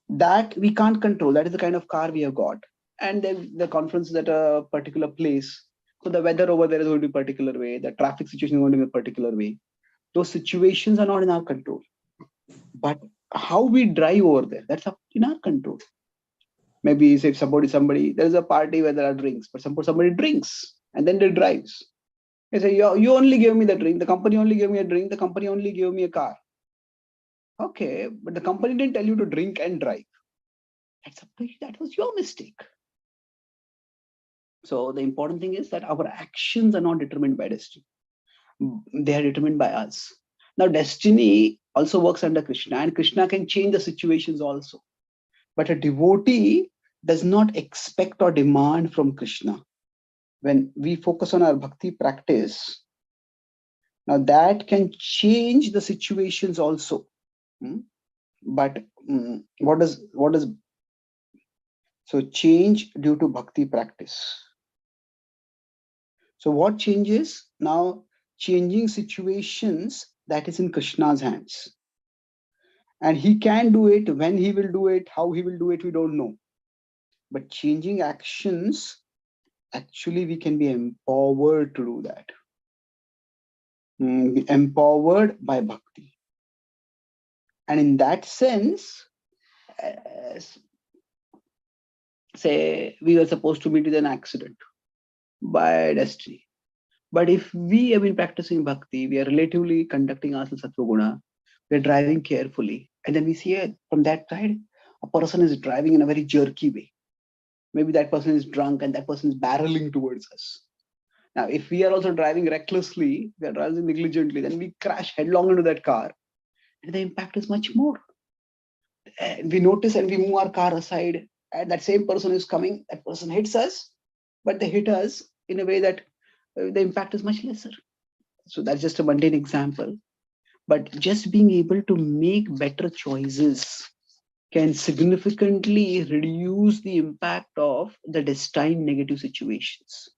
that we can't control. That is the kind of car we have got. And then the conference is at a particular place. So the weather over there is going to be a particular way. The traffic situation is going to be a particular way. Those situations are not in our control. But how we drive over there, that's up in our control. Maybe if somebody, there's a party where there are drinks, but somebody drinks and then they drives. They say, you only gave me the drink. The company only gave me a drink. The company only gave me a car. Okay, but the company didn't tell you to drink and drive. That was your mistake. So the important thing is that our actions are not determined by destiny. They are determined by us. Now, destiny also works under Krishna, and Krishna can change the situations also. But a devotee does not expect or demand from Krishna. When we focus on our bhakti practice, now that can change the situations also. But what does so change due to bhakti practice? So what changes? Now changing situations, that is in Krishna's hands. And he can do it. When he will do it, how he will do it, we don't know. But changing actions, actually we can be empowered to do that. Empowered by bhakti. And in that sense, say we were supposed to meet with an accident by destiny. But if we have been practicing bhakti, we are relatively conducting ourselves sattva-guna, we are driving carefully, and then we see from that side, a person is driving in a very jerky way. Maybe that person is drunk and that person is barreling towards us. Now, if we are also driving recklessly, we are driving negligently, then we crash headlong into that car, and the impact is much more. We notice and we move our car aside, and that same person is coming, that person hits us, but they hit us in a way that the impact is much lesser. So that's just a mundane example. But just being able to make better choices can significantly reduce the impact of the destined negative situations.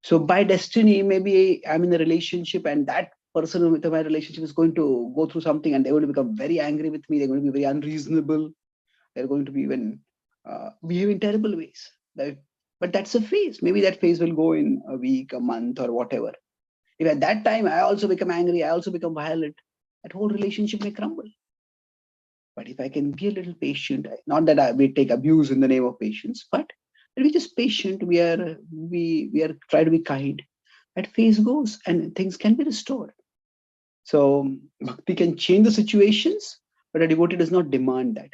So by destiny, maybe I'm in a relationship and that person with my relationship is going to go through something and they're going to become very angry with me. They're going to be very unreasonable. They're going to be even behave in terrible ways. But that's a phase. Maybe that phase will go in a week, a month, or whatever. If at that time I also become angry, I also become violent, that whole relationship may crumble. But if I can be a little patient, not that we take abuse in the name of patience, but we're just patient, we are try to be kind, that phase goes and things can be restored. So bhakti can change the situations, but a devotee does not demand that.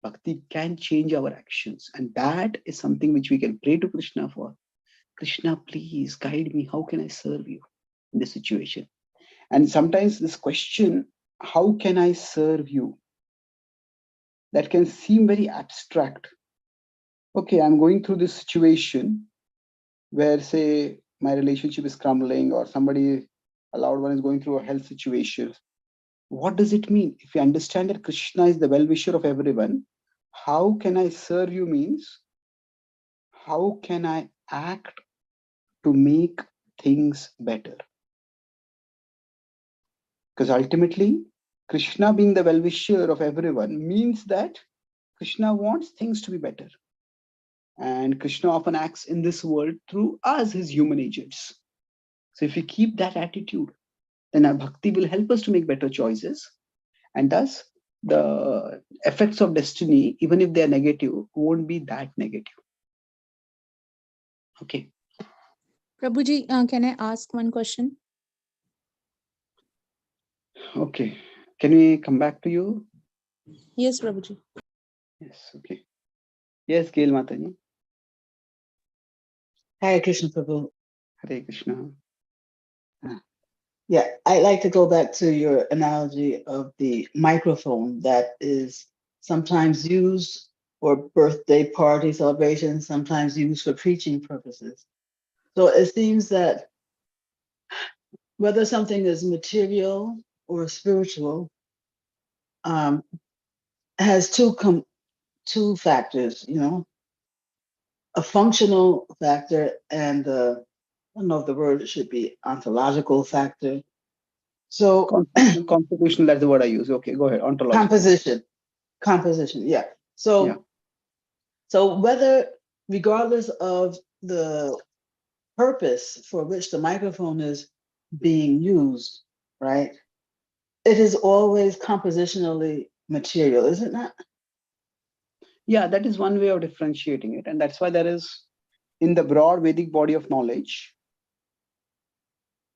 Bhakti can change our actions, and that is something which we can pray to Krishna for. Krishna, please guide me. How can I serve you in this situation? And sometimes this question, how can I serve you? That can seem very abstract. Okay, I'm going through this situation where, say, my relationship is crumbling, or somebody, a loved one, is going through a health situation. What does it mean? If you understand that Krishna is the well-wisher of everyone, how can I serve you means, how can I act to make things better? Because ultimately, Krishna being the well-wisher of everyone means that Krishna wants things to be better. And Krishna often acts in this world through us, his human agents. So if we keep that attitude, then our bhakti will help us to make better choices. And thus, the effects of destiny, even if they are negative, won't be that negative. Okay. Prabhuji, can I ask one question? Okay. Can we come back to you? Yes, Prabhuji. Yes, okay. Yes, Gail Mataji. Hare Krishna Prabhu. Hare Krishna. Yeah, I'd like to go back to your analogy of the microphone that is sometimes used for birthday party celebrations, sometimes used for preaching purposes. So it seems that whether something is material or spiritual has two factors, you know. a functional factor and I don't know if the word should be ontological factor. So constitutional, that's the word I use. Okay, go ahead. Ontological. Composition, yeah. So so whether, regardless of the purpose for which the microphone is being used, right? It is always compositionally material, is it not? Yeah, that is one way of differentiating it. And that's why there is, in the broad Vedic body of knowledge,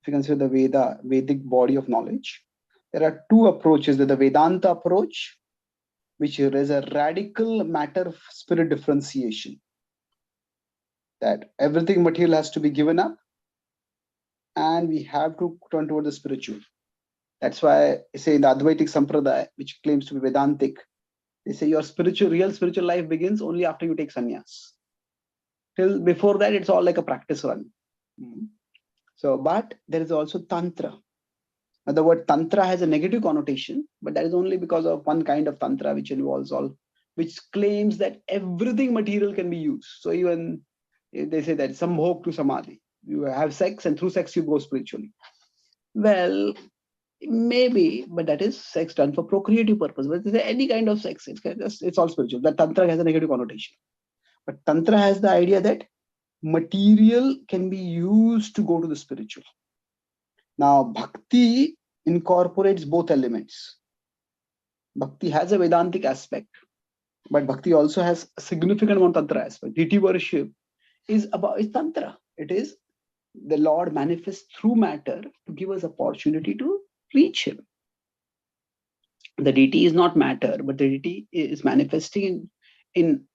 if you consider the Vedic body of knowledge, there are two approaches. There's the Vedanta approach, which is a radical matter spirit differentiation, that everything material has to be given up and we have to turn toward the spiritual. That's why I say in the Advaitic Sampradaya, which claims to be Vedantic, they say your real spiritual life begins only after you take sannyas. Till before that, it's all like a practice run. So, but there is also Tantra. Now, the word Tantra has a negative connotation, but that is only because of one kind of Tantra, which involves which claims that everything material can be used. So even they say that sambhog to samadhi. You have sex and through sex you go spiritually. Well, maybe, but that is sex done for procreative purpose. But they say any kind of sex, it's all spiritual. That Tantra has a negative connotation. But Tantra has the idea that material can be used to go to the spiritual. Now, Bhakti incorporates both elements. Bhakti has a Vedantic aspect, but Bhakti also has a significant amount of Tantra aspect. Deity worship is Tantra. It is the Lord manifests through matter to give us opportunity to reach Him. The deity is not matter, but the deity is manifesting in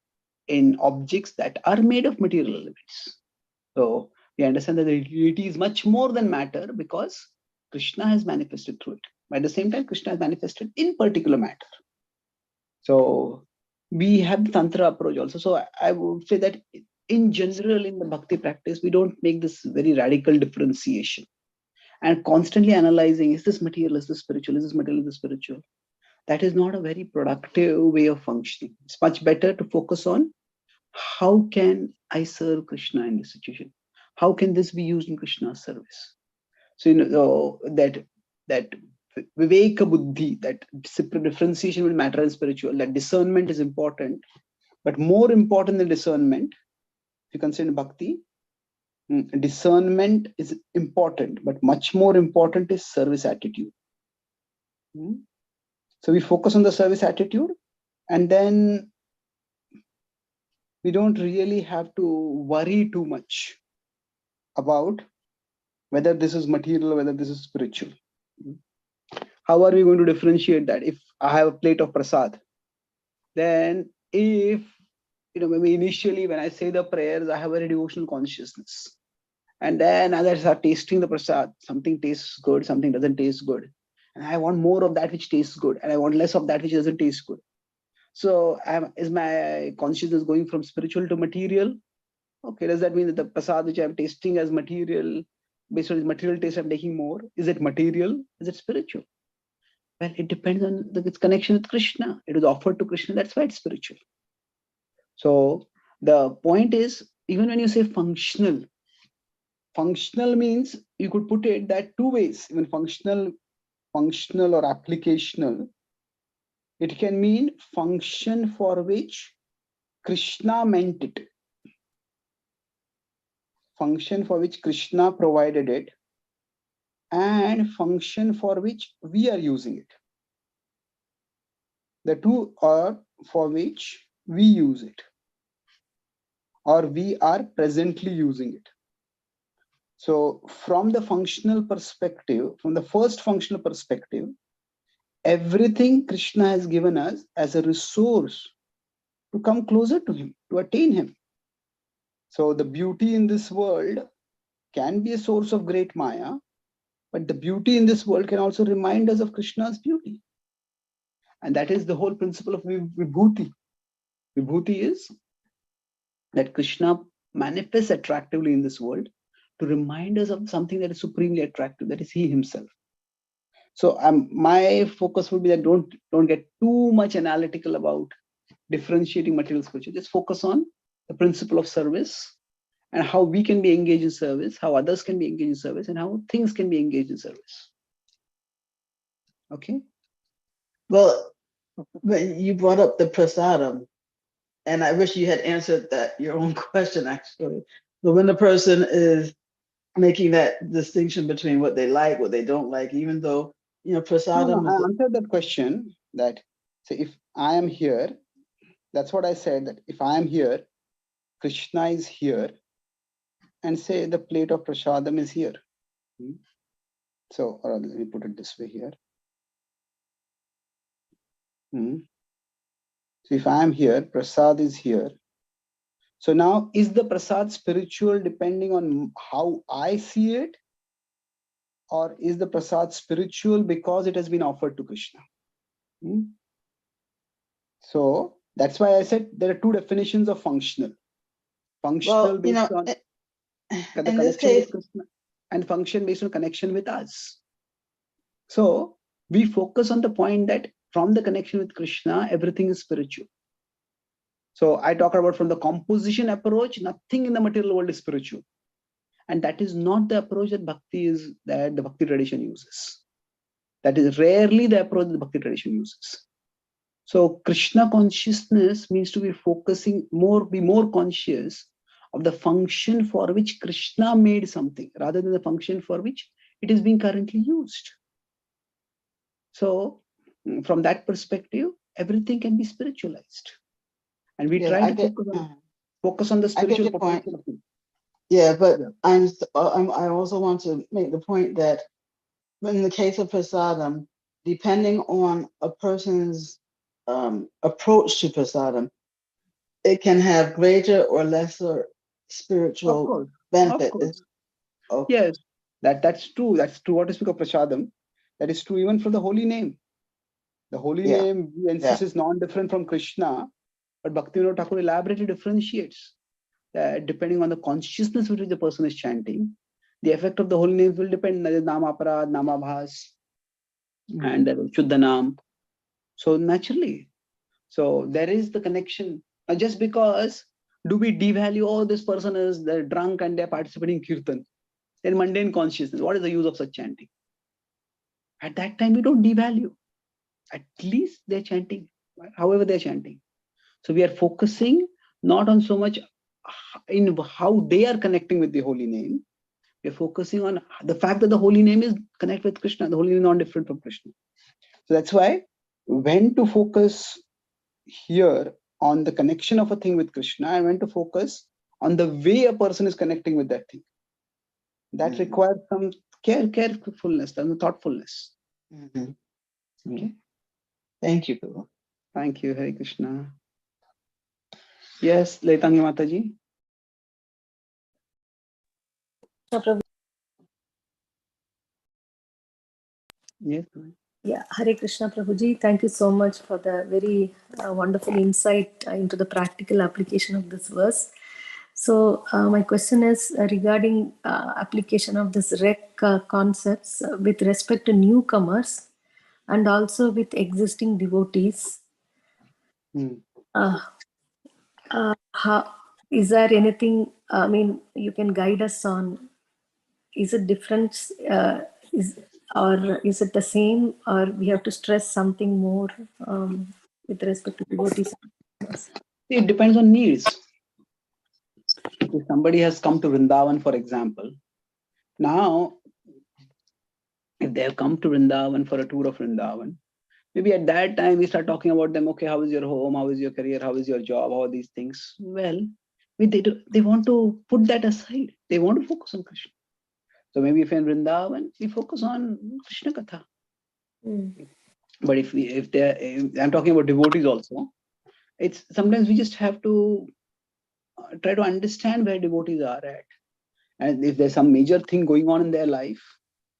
objects that are made of material elements. So we understand that the deity is much more than matter because Krishna has manifested through it. But at the same time, Krishna has manifested in particular matter. So we have the Tantra approach also. So I would say that in general, in the bhakti practice, we don't make this very radical differentiation and constantly analyzing, is this material, is this spiritual, is this material, is this spiritual? That is not a very productive way of functioning. It's much better to focus on how can I serve Krishna in this situation? How can this be used in Krishna's service? So, that viveka buddhi, that differentiation will matter in spiritual, that discernment is important, but more important than discernment, if you consider bhakti, discernment is important, but much more important is service attitude. So we focus on the service attitude, and then we don't really have to worry too much about whether this is material or whether this is spiritual. How are we going to differentiate that? If I have a plate of prasad, then if, maybe initially when I say the prayers, I have a very devotional consciousness. And then as I start tasting the prasad, something tastes good, something doesn't taste good. And I want more of that which tastes good, and I want less of that which doesn't taste good. So is my consciousness going from spiritual to material? Okay, does that mean that the prasad which I'm tasting as material, based on its material taste, I'm taking more? Is it material? Is it spiritual? Well, it depends on its connection with Krishna. It was offered to Krishna, that's why it's spiritual. So the point is, even when you say functional means you could put it that two ways, even functional or applicational. It can mean function for which Krishna meant it, function for which Krishna provided it, and function for which we are using it. The two are for which we use it, or we are presently using it. So from the functional perspective, from the first functional perspective, everything Krishna has given us as a resource to come closer to Him, to attain Him. So the beauty in this world can be a source of great Maya, but the beauty in this world can also remind us of Krishna's beauty. And that is the whole principle of Vibhuti. Vibhuti is that Krishna manifests attractively in this world to remind us of something that is supremely attractive, that is He Himself. So my focus would be that don't get too much analytical about differentiating material spiritual. Just focus on the principle of service, and how we can be engaged in service, how others can be engaged in service, and how things can be engaged in service. Okay? Well, when you brought up the prasadam, and I wish you had answered that your own question actually. But when the person is making that distinction between what they like, what they don't like, even though prasadam No, is. I answered that question that, say, if I am here, that's what I said, that if I am here, Krishna is here, and say the plate of prasadam is here. So, or let me put it this way here. So if I am here, prasad is here. So now, is the prasad spiritual depending on how I see it? Or is the prasad spiritual because it has been offered to Krishna? So that's why I said there are two definitions of functional. Functional based on the connection with Krishna, and function based on connection with us. So we focus on the point that from the connection with Krishna, everything is spiritual. So I talk about from the composition approach, nothing in the material world is spiritual. And that is not the approach that the bhakti tradition uses. That is rarely the approach that the bhakti tradition uses. So Krishna consciousness means to be focusing be more conscious of the function for which Krishna made something, rather than the function for which it is being currently used. So from that perspective, everything can be spiritualized. And we try to focus on the spiritual potential of it. Yeah, but I also want to make the point that in the case of prasadam, depending on a person's approach to prasadam, it can have greater or lesser spiritual benefit. Okay. Yes, that's true. That's true. What is speak of prasadam? That is true even for the holy name. The holy name, we insist, is non-different from Krishna, but Bhaktivinoda Thakur elaborately differentiates that depending on the consciousness with which the person is chanting, the effect of the holy names will depend. That is Namaparad, Namabhas, and Shuddhanam. So naturally, so there is the connection. Just because do we devalue, oh, this person is they're drunk and they're participating in kirtan, then mundane consciousness, what is the use of such chanting? At that time, we don't devalue. At least they're chanting, however they're chanting. So we are focusing not on so much in how they are connecting with the holy name. We are focusing on the fact that the holy name is connected with Krishna. The holy name is not different from Krishna. So that's why when to focus here on the connection of a thing with Krishna, and when to focus on the way a person is connecting with that thing. That requires some carefulness, some thoughtfulness. Okay. Thank you, Guru. Thank you, Hare Krishna. Yes, Laitangi Mataji. Yes. Yeah, Hare Krishna Prabhuji, thank you so much for the very wonderful insight into the practical application of this verse. So my question is regarding application of this REC concepts with respect to newcomers and also with existing devotees. How, is there anything, I mean, you can guide us on, is it different, or is it the same, or we have to stress something more with respect to devotees? It depends on needs. If somebody has come to Vrindavan, for example, now, if they have come to Vrindavan for a tour of Vrindavan, maybe at that time we start talking about them. Okay, how is your home? How is your career? How is your job? How are these things? Well, they want to put that aside. They want to focus on Krishna. So maybe if in Vrindavan, we focus on Krishna Katha. But if I'm talking about devotees also, it's sometimes we just have to try to understand where devotees are at. And if there's some major thing going on in their life,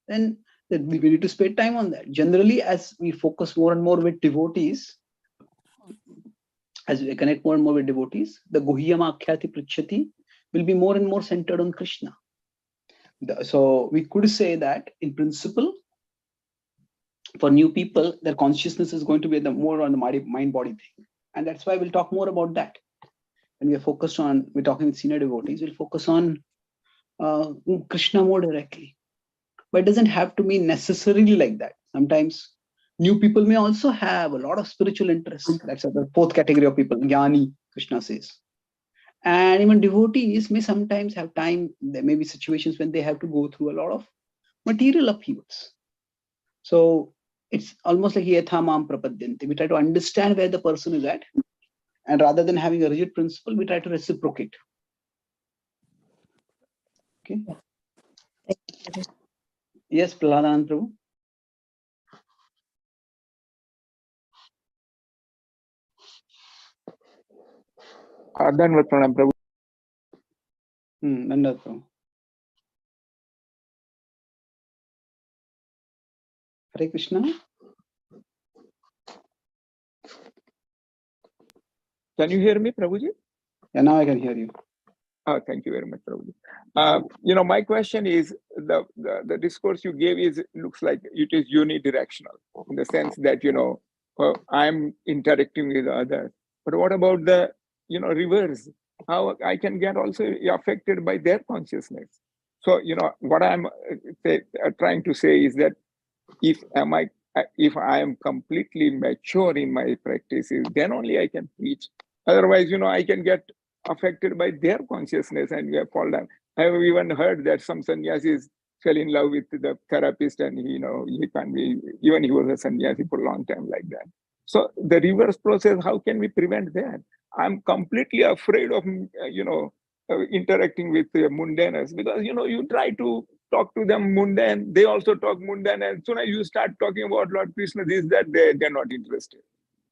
then we need to spend time on that. Generally, as we focus more and more with devotees, as we connect more and more with devotees, the Guhyama Akhyati Prichyati will be more and more centered on Krishna. So we could say that in principle, for new people, their consciousness is going to be more on the mind-body thing. And that's why we'll talk more about that. when we are focused on, we're talking with senior devotees, we'll focus on Krishna more directly. But it doesn't have to be necessarily like that. Sometimes new people may also have a lot of spiritual interest. That's the fourth category of people, Jnani, Krishna says. And even devotees may sometimes have time. There may be situations when they have to go through a lot of material upheavals. So it's almost like yatha mam prapadyanti. We try to understand where the person is at. And rather than having a rigid principle, we try to reciprocate. Okay. Yes, Prahlad Prabhu. Dhanvat Pranam Prabhu. Dhanvat Prabhu. Hare Krishna. Can you hear me, Prabhuji? Yeah, now I can hear you. Thank you very much, Prabhuji. My question is, the discourse you gave looks like it is unidirectional, in the sense that, I'm interacting with others. But what about the, reverse? How I can get also affected by their consciousness? So, what I'm trying to say is that if I am completely mature in my practices, then only I can preach. Otherwise, I can get affected by their consciousness and we have fallen down. I have even heard that some sannyasis fell in love with the therapist and he can't be, even he was a sannyasi for a long time like that. So the reverse process, how can we prevent that? I'm completely afraid of, interacting with mundaners, because, you try to talk to them mundane, they also talk mundane, and as soon as you start talking about Lord Krishna, this, that, they're not interested.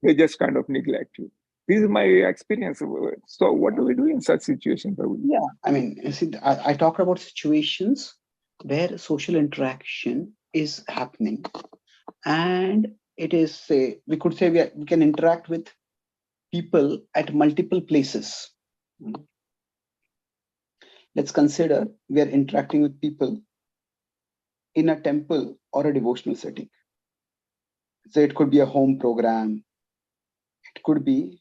They just kind of neglect you. This is my experience. So what do we do in such situations? Yeah, I mean, you see, I talk about situations where social interaction is happening. And it is, we could say we can interact with people at multiple places. Let's consider we are interacting with people in a temple or a devotional setting. So it could be a home program. It could be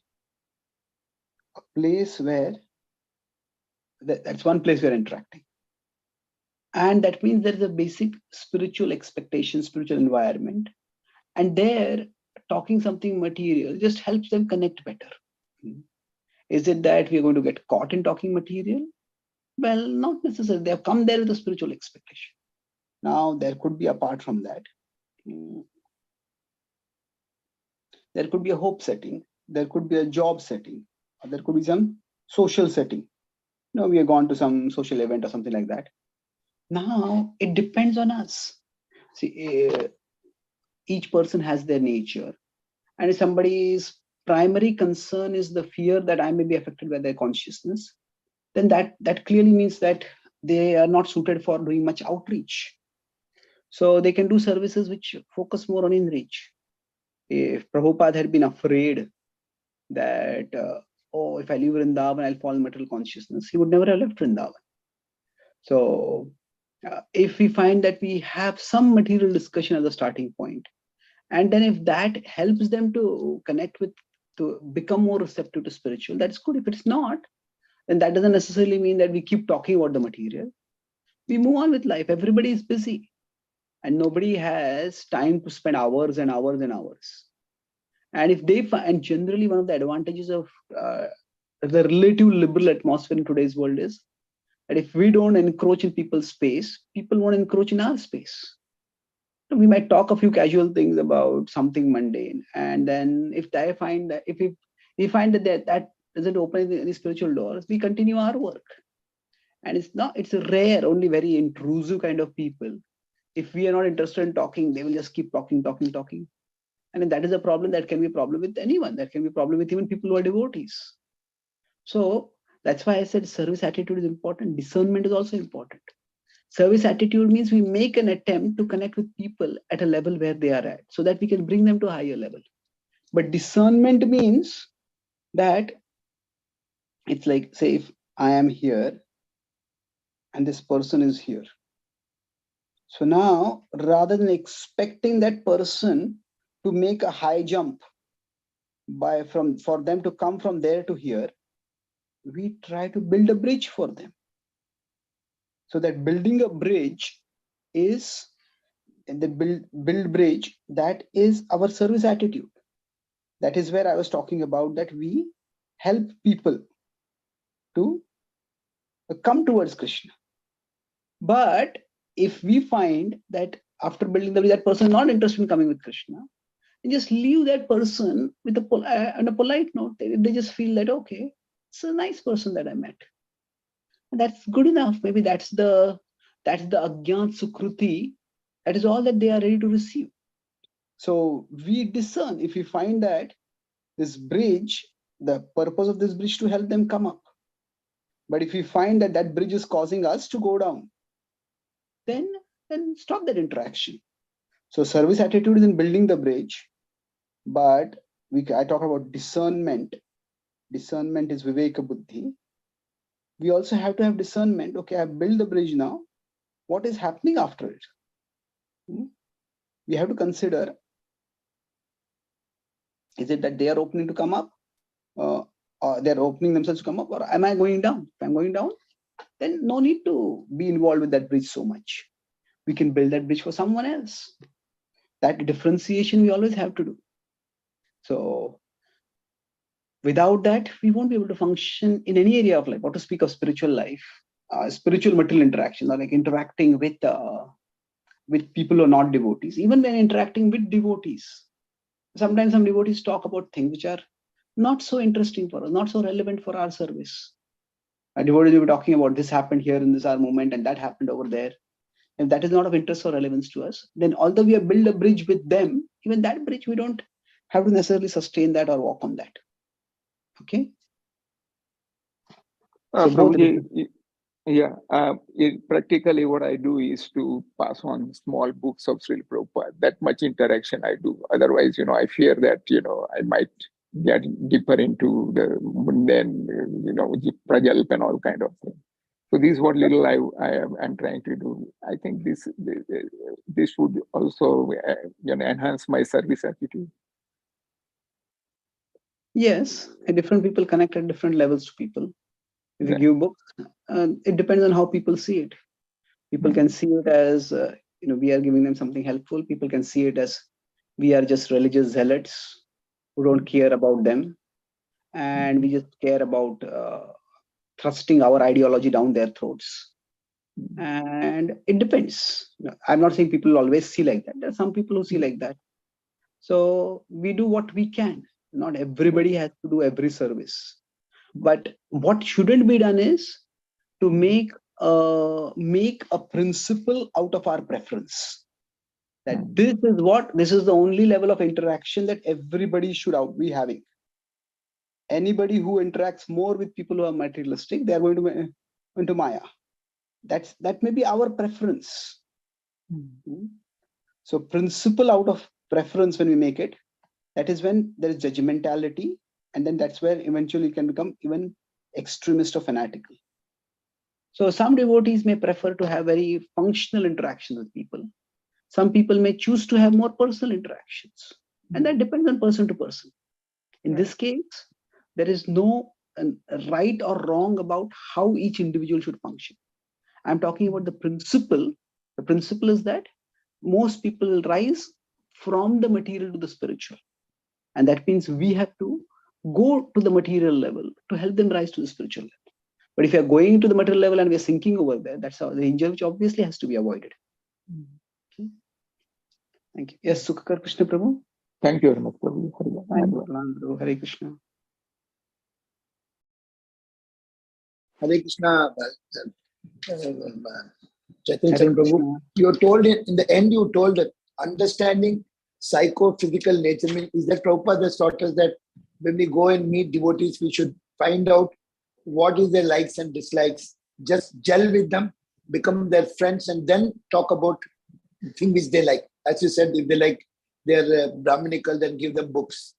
a place where that's one place we're interacting. And that means there is a basic spiritual expectation, spiritual environment. And there, talking something material just helps them connect better. Is it that we're going to get caught in talking material? Well, not necessarily. They have come there with a spiritual expectation. Now, there could be, apart from that, there could be a hope setting, there could be a job setting, or there could be some social setting. We have gone to some social event or something like that. Now, it depends on us. See, each person has their nature. And if somebody's primary concern is the fear that I may be affected by their consciousness, then that clearly means that they are not suited for doing much outreach. So they can do services which focus more on in-reach. If Prabhupada had been afraid that, if I leave Vrindavan, I'll fall in material consciousness, he would never have left Vrindavan. So if we find that we have some material discussion as a starting point, and then if that helps them to connect with, to become more receptive to spiritual, that's good. If it's not, then that doesn't necessarily mean that we keep talking about the material. We move on with life. Everybody is busy and nobody has time to spend hours and hours and hours. And if they find, generally one of the advantages of the relative liberal atmosphere in today's world is that if we don't encroach in people's space, people won't encroach in our space. We might talk a few casual things about something mundane, and then if they find that if we find that doesn't open any spiritual doors, we continue our work. And it's rare, only very intrusive kind of people. If we are not interested in talking, they will just keep talking. And if that is a problem, that can be a problem with anyone. That can be a problem with even people who are devotees. So that's why I said service attitude is important. Discernment is also important. Service attitude means we make an attempt to connect with people at a level where they are at, so that we can bring them to a higher level. But discernment means that it's like, say, if I am here and this person is here. So now, rather than expecting that person to make a high jump for them to come from there to here, we try to build a bridge for them. So that building a bridge is the build bridge, that is our service attitude. That is where I was talking about, that we help people to come towards Krishna. But if we find that after building the bridge, that person is not interested in coming with Krishna, and just leave that person with on a polite note, they just feel that, okay, it's a nice person that I met. And that's good enough. Maybe that's the Agyan Sukruti. That is all that they are ready to receive. So we discern. If we find that this bridge, the purpose of this bridge to help them come up. But if we find that that bridge is causing us to go down, then stop that interaction. So service attitude is in building the bridge, but I talk about discernment. Discernment is Viveka Buddhi. We also have to have discernment. Okay, I built the bridge now. What is happening after it? We have to consider, is it that they are opening to come up? Or they're opening themselves to come up? Or am I going down? If I'm going down, then no need to be involved with that bridge so much. We can build that bridge for someone else. That differentiation we always have to do. So without that, we won't be able to function in any area of life, or to speak of spiritual life, spiritual material interaction, or like interacting with people who are not devotees. Even when interacting with devotees, sometimes some devotees talk about things which are not so interesting for us, not so relevant for our service. A devotee will be talking about this happened here in this our moment, and that happened over there. If that is not of interest or relevance to us, then although we have built a bridge with them, even that bridge we don't have to necessarily sustain that or walk on that. Okay. So Prabhuji, practically what I do is to pass on small books of Srila Prabhupada. That much interaction I do. Otherwise, I fear that, I might get deeper into the mundane, prajalp and all kind of things. So this is what little I'm trying to do. I think this would also enhance my service attitude. Yes, different people connect at different levels to people. If you give books, it depends on how people see it. People can see it as we are giving them something helpful. People can see it as we are just religious zealots who don't care about them, and we just care about thrusting our ideology down their throats. And it depends. I'm not saying people always see like that. There are some people who see like that. So we do what we can. Not everybody has to do every service. But what shouldn't be done is to make a principle out of our preference. That this is the only level of interaction that everybody should be having. Anybody who interacts more with people who are materialistic, they are going to be into Maya. That may be our preference. So principle out of preference, when we make it, that is when there is judgmentality, and then that's where eventually it can become even extremist or fanatical. So some devotees may prefer to have very functional interactions with people. Some people may choose to have more personal interactions, and that depends on person to person. In this case, there is no right or wrong about how each individual should function. I'm talking about the principle. The principle is that most people will rise from the material to the spiritual. And that means we have to go to the material level to help them rise to the spiritual level. But if you're going to the material level and we're sinking over there, that's the danger which obviously has to be avoided. Okay. Thank you. Yes, Sukhakar Krishna Prabhu. Thank you very much, Prabhu. Hare Krishna. Hare Krishna. Chaitanya Charan Prabhu, you told in the end, you told that understanding psychophysical nature, is that Prabhupada has taught us that when we go and meet devotees, we should find out what is their likes and dislikes, just gel with them, become their friends, and then talk about things which they like. As you said, if they like their Brahminical, then give them books.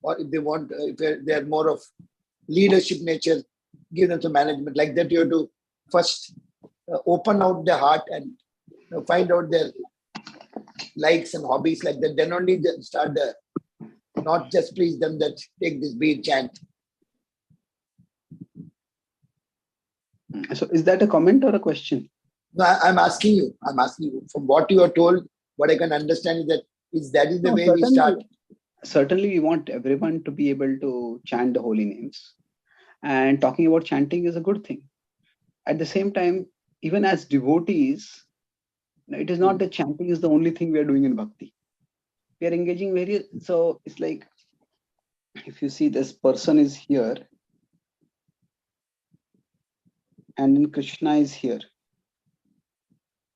Or if they want, if they're more of leadership nature, give them some management. Like that, you have to first open out their heart and find out their likes and hobbies, like that. Then only start not just please them that take this bead chant. So is that a comment or a question? No, I'm asking you. I'm asking you. From what you are told, what I can understand is that that is the No, way we start. Certainly, we want everyone to be able to chant the holy names. And talking about chanting is a good thing. At the same time, even as devotees, it is not that chanting is the only thing we are doing in bhakti. We are engaging various. So it's like, if you see this person is here, and then Krishna is here.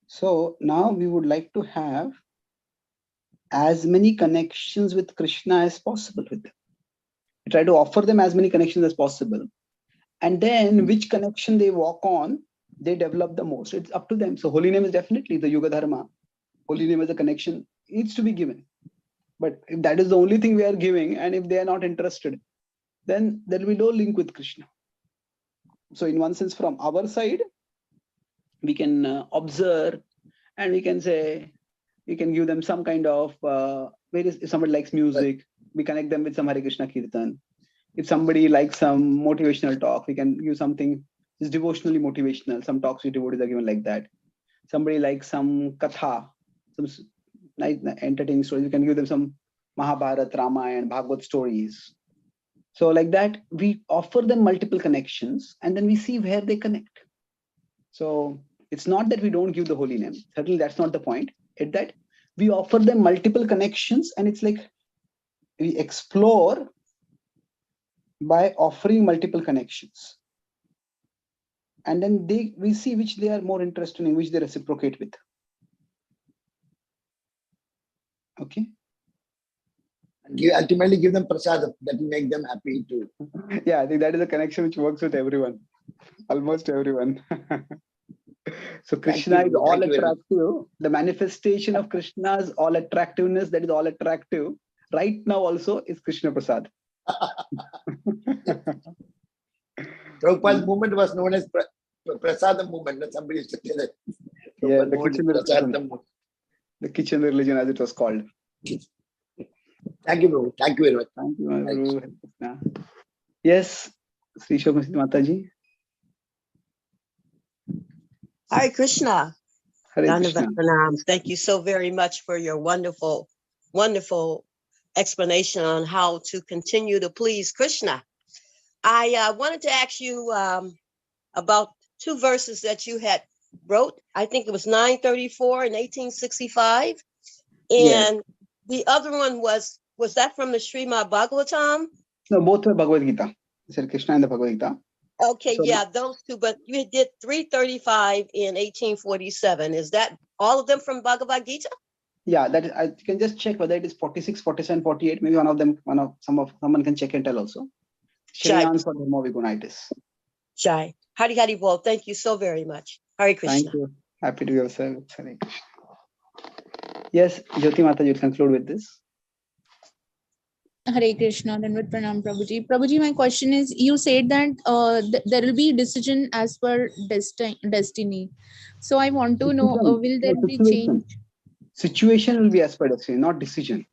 So now we would like to have as many connections with Krishna as possible with them. We try to offer them as many connections as possible. And then which connection they walk on, they develop the most. It's up to them. So holy name is definitely the Yuga Dharma. Holy name as a connection needs to be given. But if that is the only thing we are giving, and if they are not interested, then there will be no link with Krishna. So in one sense, from our side, we can observe, and we can say, we can give them some kind of, if somebody likes music, we connect them with some Hare Krishna Kirtan. If somebody likes some motivational talk, we can give something is devotionally motivational. Some talks with devotees are given like that. Somebody likes some katha, some nice entertaining stories, we can give them some Mahabharata, Ramayana, Bhagavad stories. So like that, we offer them multiple connections, and then we see where they connect. So it's not that we don't give the holy name. Certainly that's not the point. It's that we offer them multiple connections, and it's like we explore by offering multiple connections. And then we see which they are more interested in, which they reciprocate with. Okay. Ultimately give them prasadam, that will make them happy too. Yeah, I think that is a connection which works with everyone, almost everyone. So Krishna is all attractive. The manifestation of Krishna's all attractiveness, that is all attractive. Right now also is Krishna Prasad. Prabhupada's movement was known as Prasadam movement. Somebody used to say that. Yeah, the kitchen religion, as it was called. Thank you, Prabhu. Thank you very much. Thank you, Prabhu. Yes, Sri Shobhasiti Mataji. Hare Krishna. Hare Krishna. Thank you so very much for your wonderful, wonderful explanation on how to continue to please Krishna. I wanted to ask you about two verses that you had wrote. I think it was 934 and 1865. And yes. The other one was that from the Srimad Bhagavatam? No, both were Bhagavad Gita. Sri Krishna and the Bhagavad Gita. Okay, so, yeah, those two, but you did 335 in 1847. Is that all of them from Bhagavad Gita? Yeah, that is, I can just check whether it is 46, 47, 48. Maybe one of them, someone can check and tell also. Shreyan for Dharma Vigunitis. Jai. Hari Bol. Thank you so very much. Hare Krishna. Thank you. Happy to be of service. Yes, Jyoti Mata, you conclude with this. Hare Krishna, Dandavat Pranam Prabhuji. Prabhuji, my question is, you said that there will be decision as per destiny. So I want to know, will there be change? Situation will be as per destiny, not decision.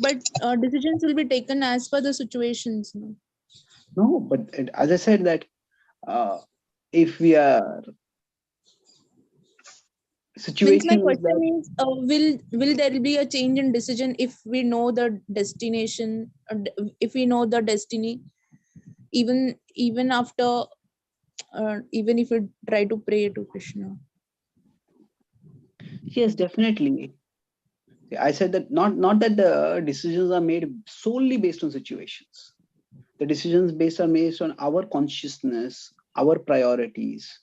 But decisions will be taken as per the situations. No, but as I said that if we are situation. My question is, will there be a change in decision if we know the destination, if we know the destiny, even after, even if we try to pray to Krishna? Yes, definitely. I said that not that the decisions are made solely based on situations. The decisions are based on our consciousness, our priorities.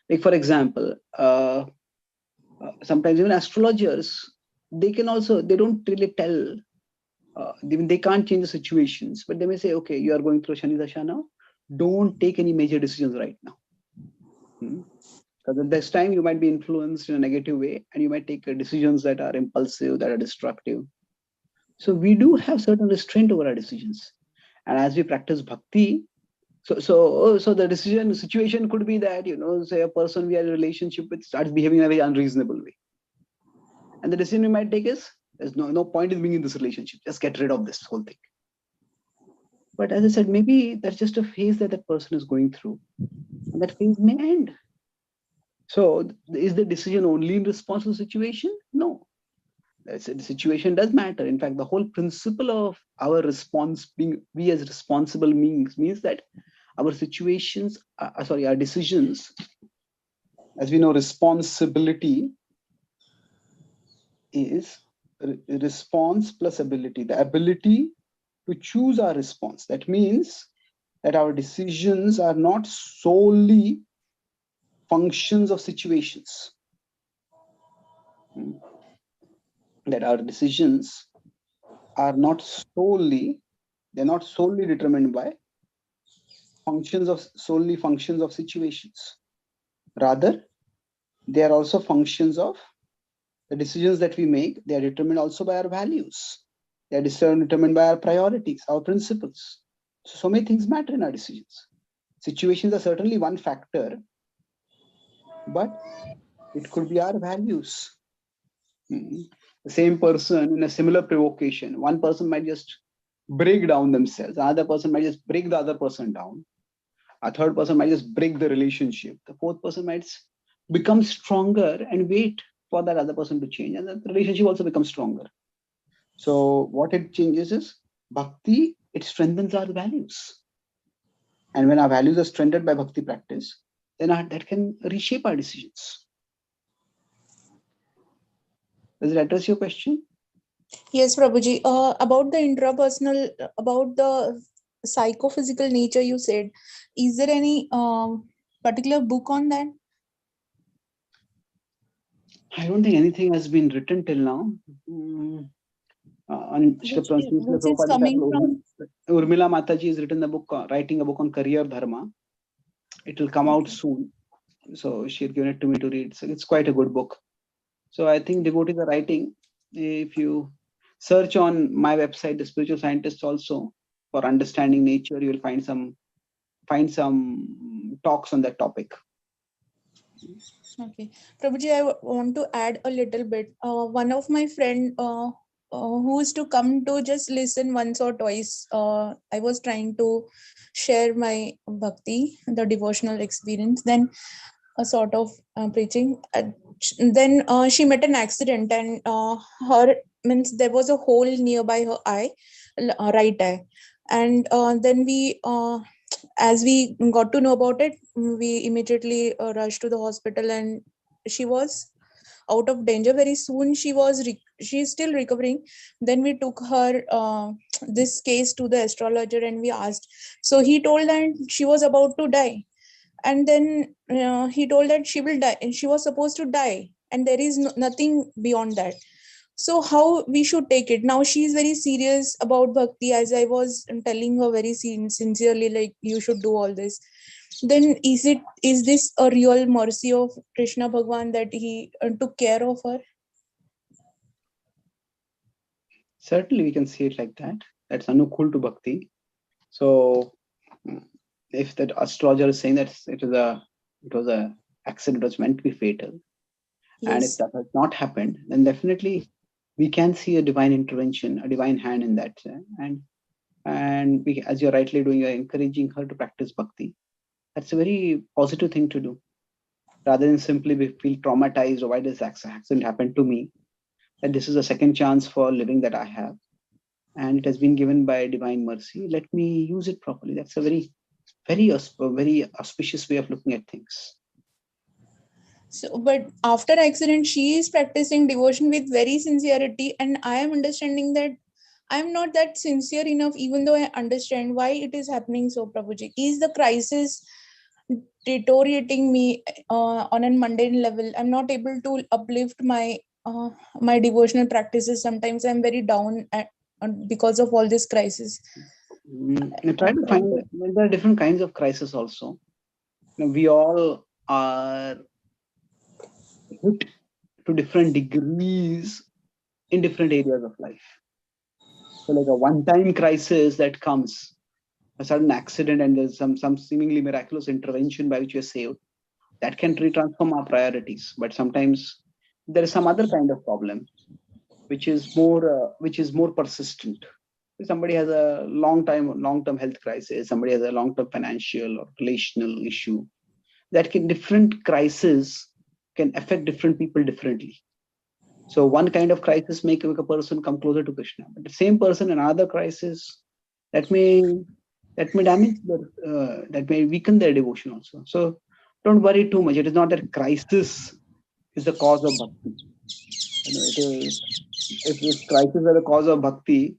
Like for example, sometimes even astrologers, they don't really tell, they can't change the situations, but they may say, okay, you are going through Shani Dasha now, don't take any major decisions right now. Because at this time you might be influenced in a negative way, and you might take decisions that are impulsive, that are destructive. So we do have certain restraint over our decisions. And as we practice bhakti, so the situation could be that, say a person we are in a relationship with starts behaving in a very unreasonable way. And the decision we might take is, there's no point in being in this relationship. Just get rid of this whole thing. But as I said, maybe that's just a phase that that person is going through, and that phase may end. So is the decision only in response to the situation? No. The situation does matter. In fact, the whole principle of our response being we as responsible means that our situations, our decisions, as we know, responsibility is response plus ability, the ability to choose our response. That means that our decisions are not solely functions of situations. That our decisions are not solely, they're not solely determined by functions of situations. Rather, they are also functions of the decisions that we make. They are determined also by our values. They are determined by our priorities, our principles. So many things matter in our decisions. Situations are certainly one factor, but it could be our values. The same person in a similar provocation, one person might just break down themselves, another person might just break the other person down, a third person might just break the relationship, the fourth person might become stronger and wait for that other person to change, and the relationship also becomes stronger. So what it changes is bhakti, it strengthens our values. And when our values are strengthened by bhakti practice, then that can reshape our decisions. Does it address your question? Yes, Prabhuji. About the intrapersonal, about the psychophysical nature you said, is there any particular book on that? I don't think anything has been written till now. On Urmila Mataji has written the book, writing a book on career dharma. It will come out soon. So she had given it to me to read. So it's quite a good book. So I think devotees are writing. If you search on my website, The Spiritual Scientist, also for understanding nature, you will find some talks on that topic. Okay, Prabhuji, I want to add a little bit. One of my friend who used to come to just listen once or twice, I was trying to share my bhakti, the devotional experience, then a sort of preaching. Then she met an accident, and her means there was a hole nearby her eye, right eye, and then we. As we got to know about it, we immediately rushed to the hospital, and she was out of danger. Very soon she's still recovering. Then we took her this case to the astrologer, and we asked. So he told that she was about to die, and then he told that she will die, and she was supposed to die, and there is nothing beyond that. So how we should take it? Now she is very serious about bhakti, as I was telling her very sincerely, like you should do all this. Then is this a real mercy of Krishna Bhagwan that he took care of her? Certainly we can see it like that. That's anukul to bhakti. So if that astrologer is saying that it was a accident, it was meant to be fatal, and if that has not happened, then definitely we can see a divine intervention, a divine hand in that. And we, as you're rightly doing, you're encouraging her to practice bhakti. That's a very positive thing to do, rather than simply feel traumatized, or why does accident happen to me? That this is a second chance for living that I have, and it has been given by divine mercy. Let me use it properly. That's a very auspicious way of looking at things. So, but after accident, she is practicing devotion with very sincerity, and I am understanding that I am not that sincere enough, even though I understand why it is happening. So, Prabhuji, is the crisis deteriorating me on a mundane level? I'm not able to uplift my my devotional practices. Sometimes I'm very down because of all this crisis. Try to find there are different kinds of crisis also. We all are hit to different degrees in different areas of life. So like a one-time crisis that comes, a sudden accident, and there's some seemingly miraculous intervention by which you're saved, that can transform our priorities. But sometimes there is some other kind of problem which is more persistent. Somebody has a long-term health crisis, somebody has a long-term financial or relational issue. Different crises can affect different people differently. So one kind of crisis may make a person come closer to Krishna, but the same person in another crisis that may damage that may weaken their devotion also. So don't worry too much. It is not that crisis is the cause of bhakti. If crisis are the cause of bhakti,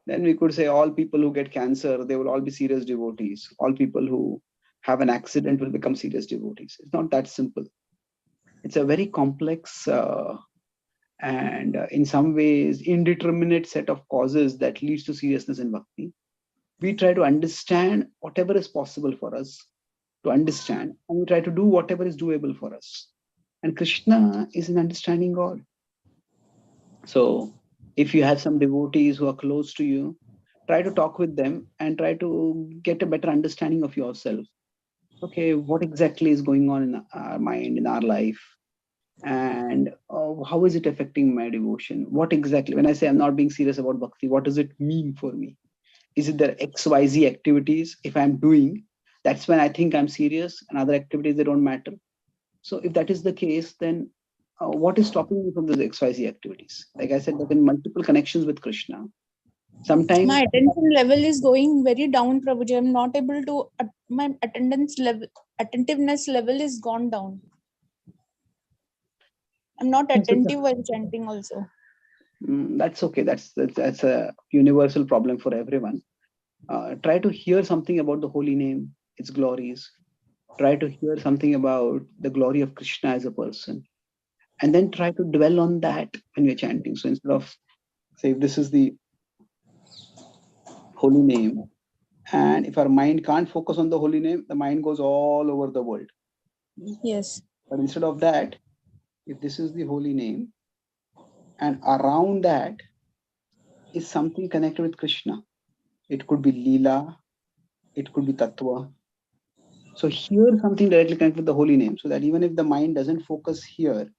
then we could say all people who get cancer, they will all be serious devotees. All people who have an accident will become serious devotees. It's not that simple. It's a very complex and in some ways indeterminate set of causes that leads to seriousness in bhakti. We try to understand whatever is possible for us to understand, and we try to do whatever is doable for us. And Krishna is an understanding God. So if you have some devotees who are close to you, try to talk with them and try to get a better understanding of yourself. Okay, what exactly is going on in our mind, in our life? And how is it affecting my devotion? What exactly, when I say I'm not being serious about bhakti, what does it mean for me? Is it the XYZ activities? If I'm doing, that's when I think I'm serious, and other activities, they don't matter. So if that is the case, then what is stopping me from those XYZ activities? Like I said, there are multiple connections with Krishna. Sometimes my attention level is going very down, Prabhuji. I'm not able to, my attentiveness level is gone down. I'm not attentive while chanting also. That's okay. That's a universal problem for everyone. Try to hear something about the holy name, its glories. Try to hear something about the glory of Krishna as a person. And then try to dwell on that when you're chanting. So instead of, say, if this is the holy name, and if our mind can't focus on the holy name, the mind goes all over the world. Yes. But instead of that, if this is the holy name, and around that is something connected with Krishna, it could be Leela, it could be Tattva. So hear something directly connected with the holy name, so that even if the mind doesn't focus here,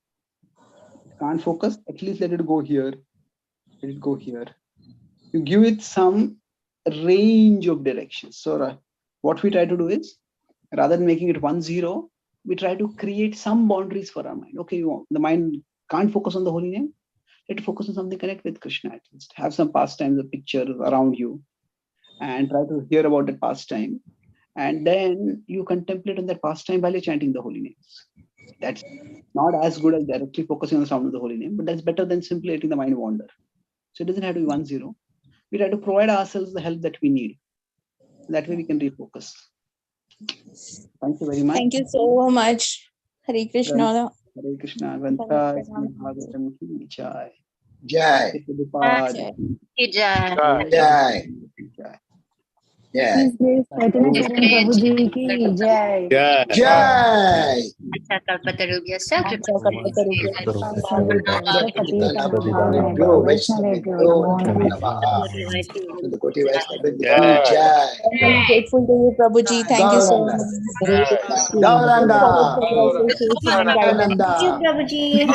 can't focus, at least let it go here, let it go here. You give it some range of directions. So what we try to do is, rather than making it 1-0, we try to create some boundaries for our mind. Okay, the mind can't focus on the holy name, let it focus on something connected with Krishna at least. Have some pastimes, a picture around you, and try to hear about that pastime. And then you contemplate on that pastime while you're chanting the holy names. That's not as good as directly focusing on the sound of the holy name, but that's better than simply letting the mind wander. So it doesn't have to be 1-0. We try to provide ourselves the help that we need. That way we can refocus. Thank you very much. Thank you so much. Hare Krishna. Hare Krishna. Bhagavatam Jai. Jai. Jai. Jai. Jai. Chaitanya Charan Prabhu ji ki jai. Jai. Jai. I'm grateful to you, Prabhuji. Thank you so much. Gauranga. Thank you, Prabhuji.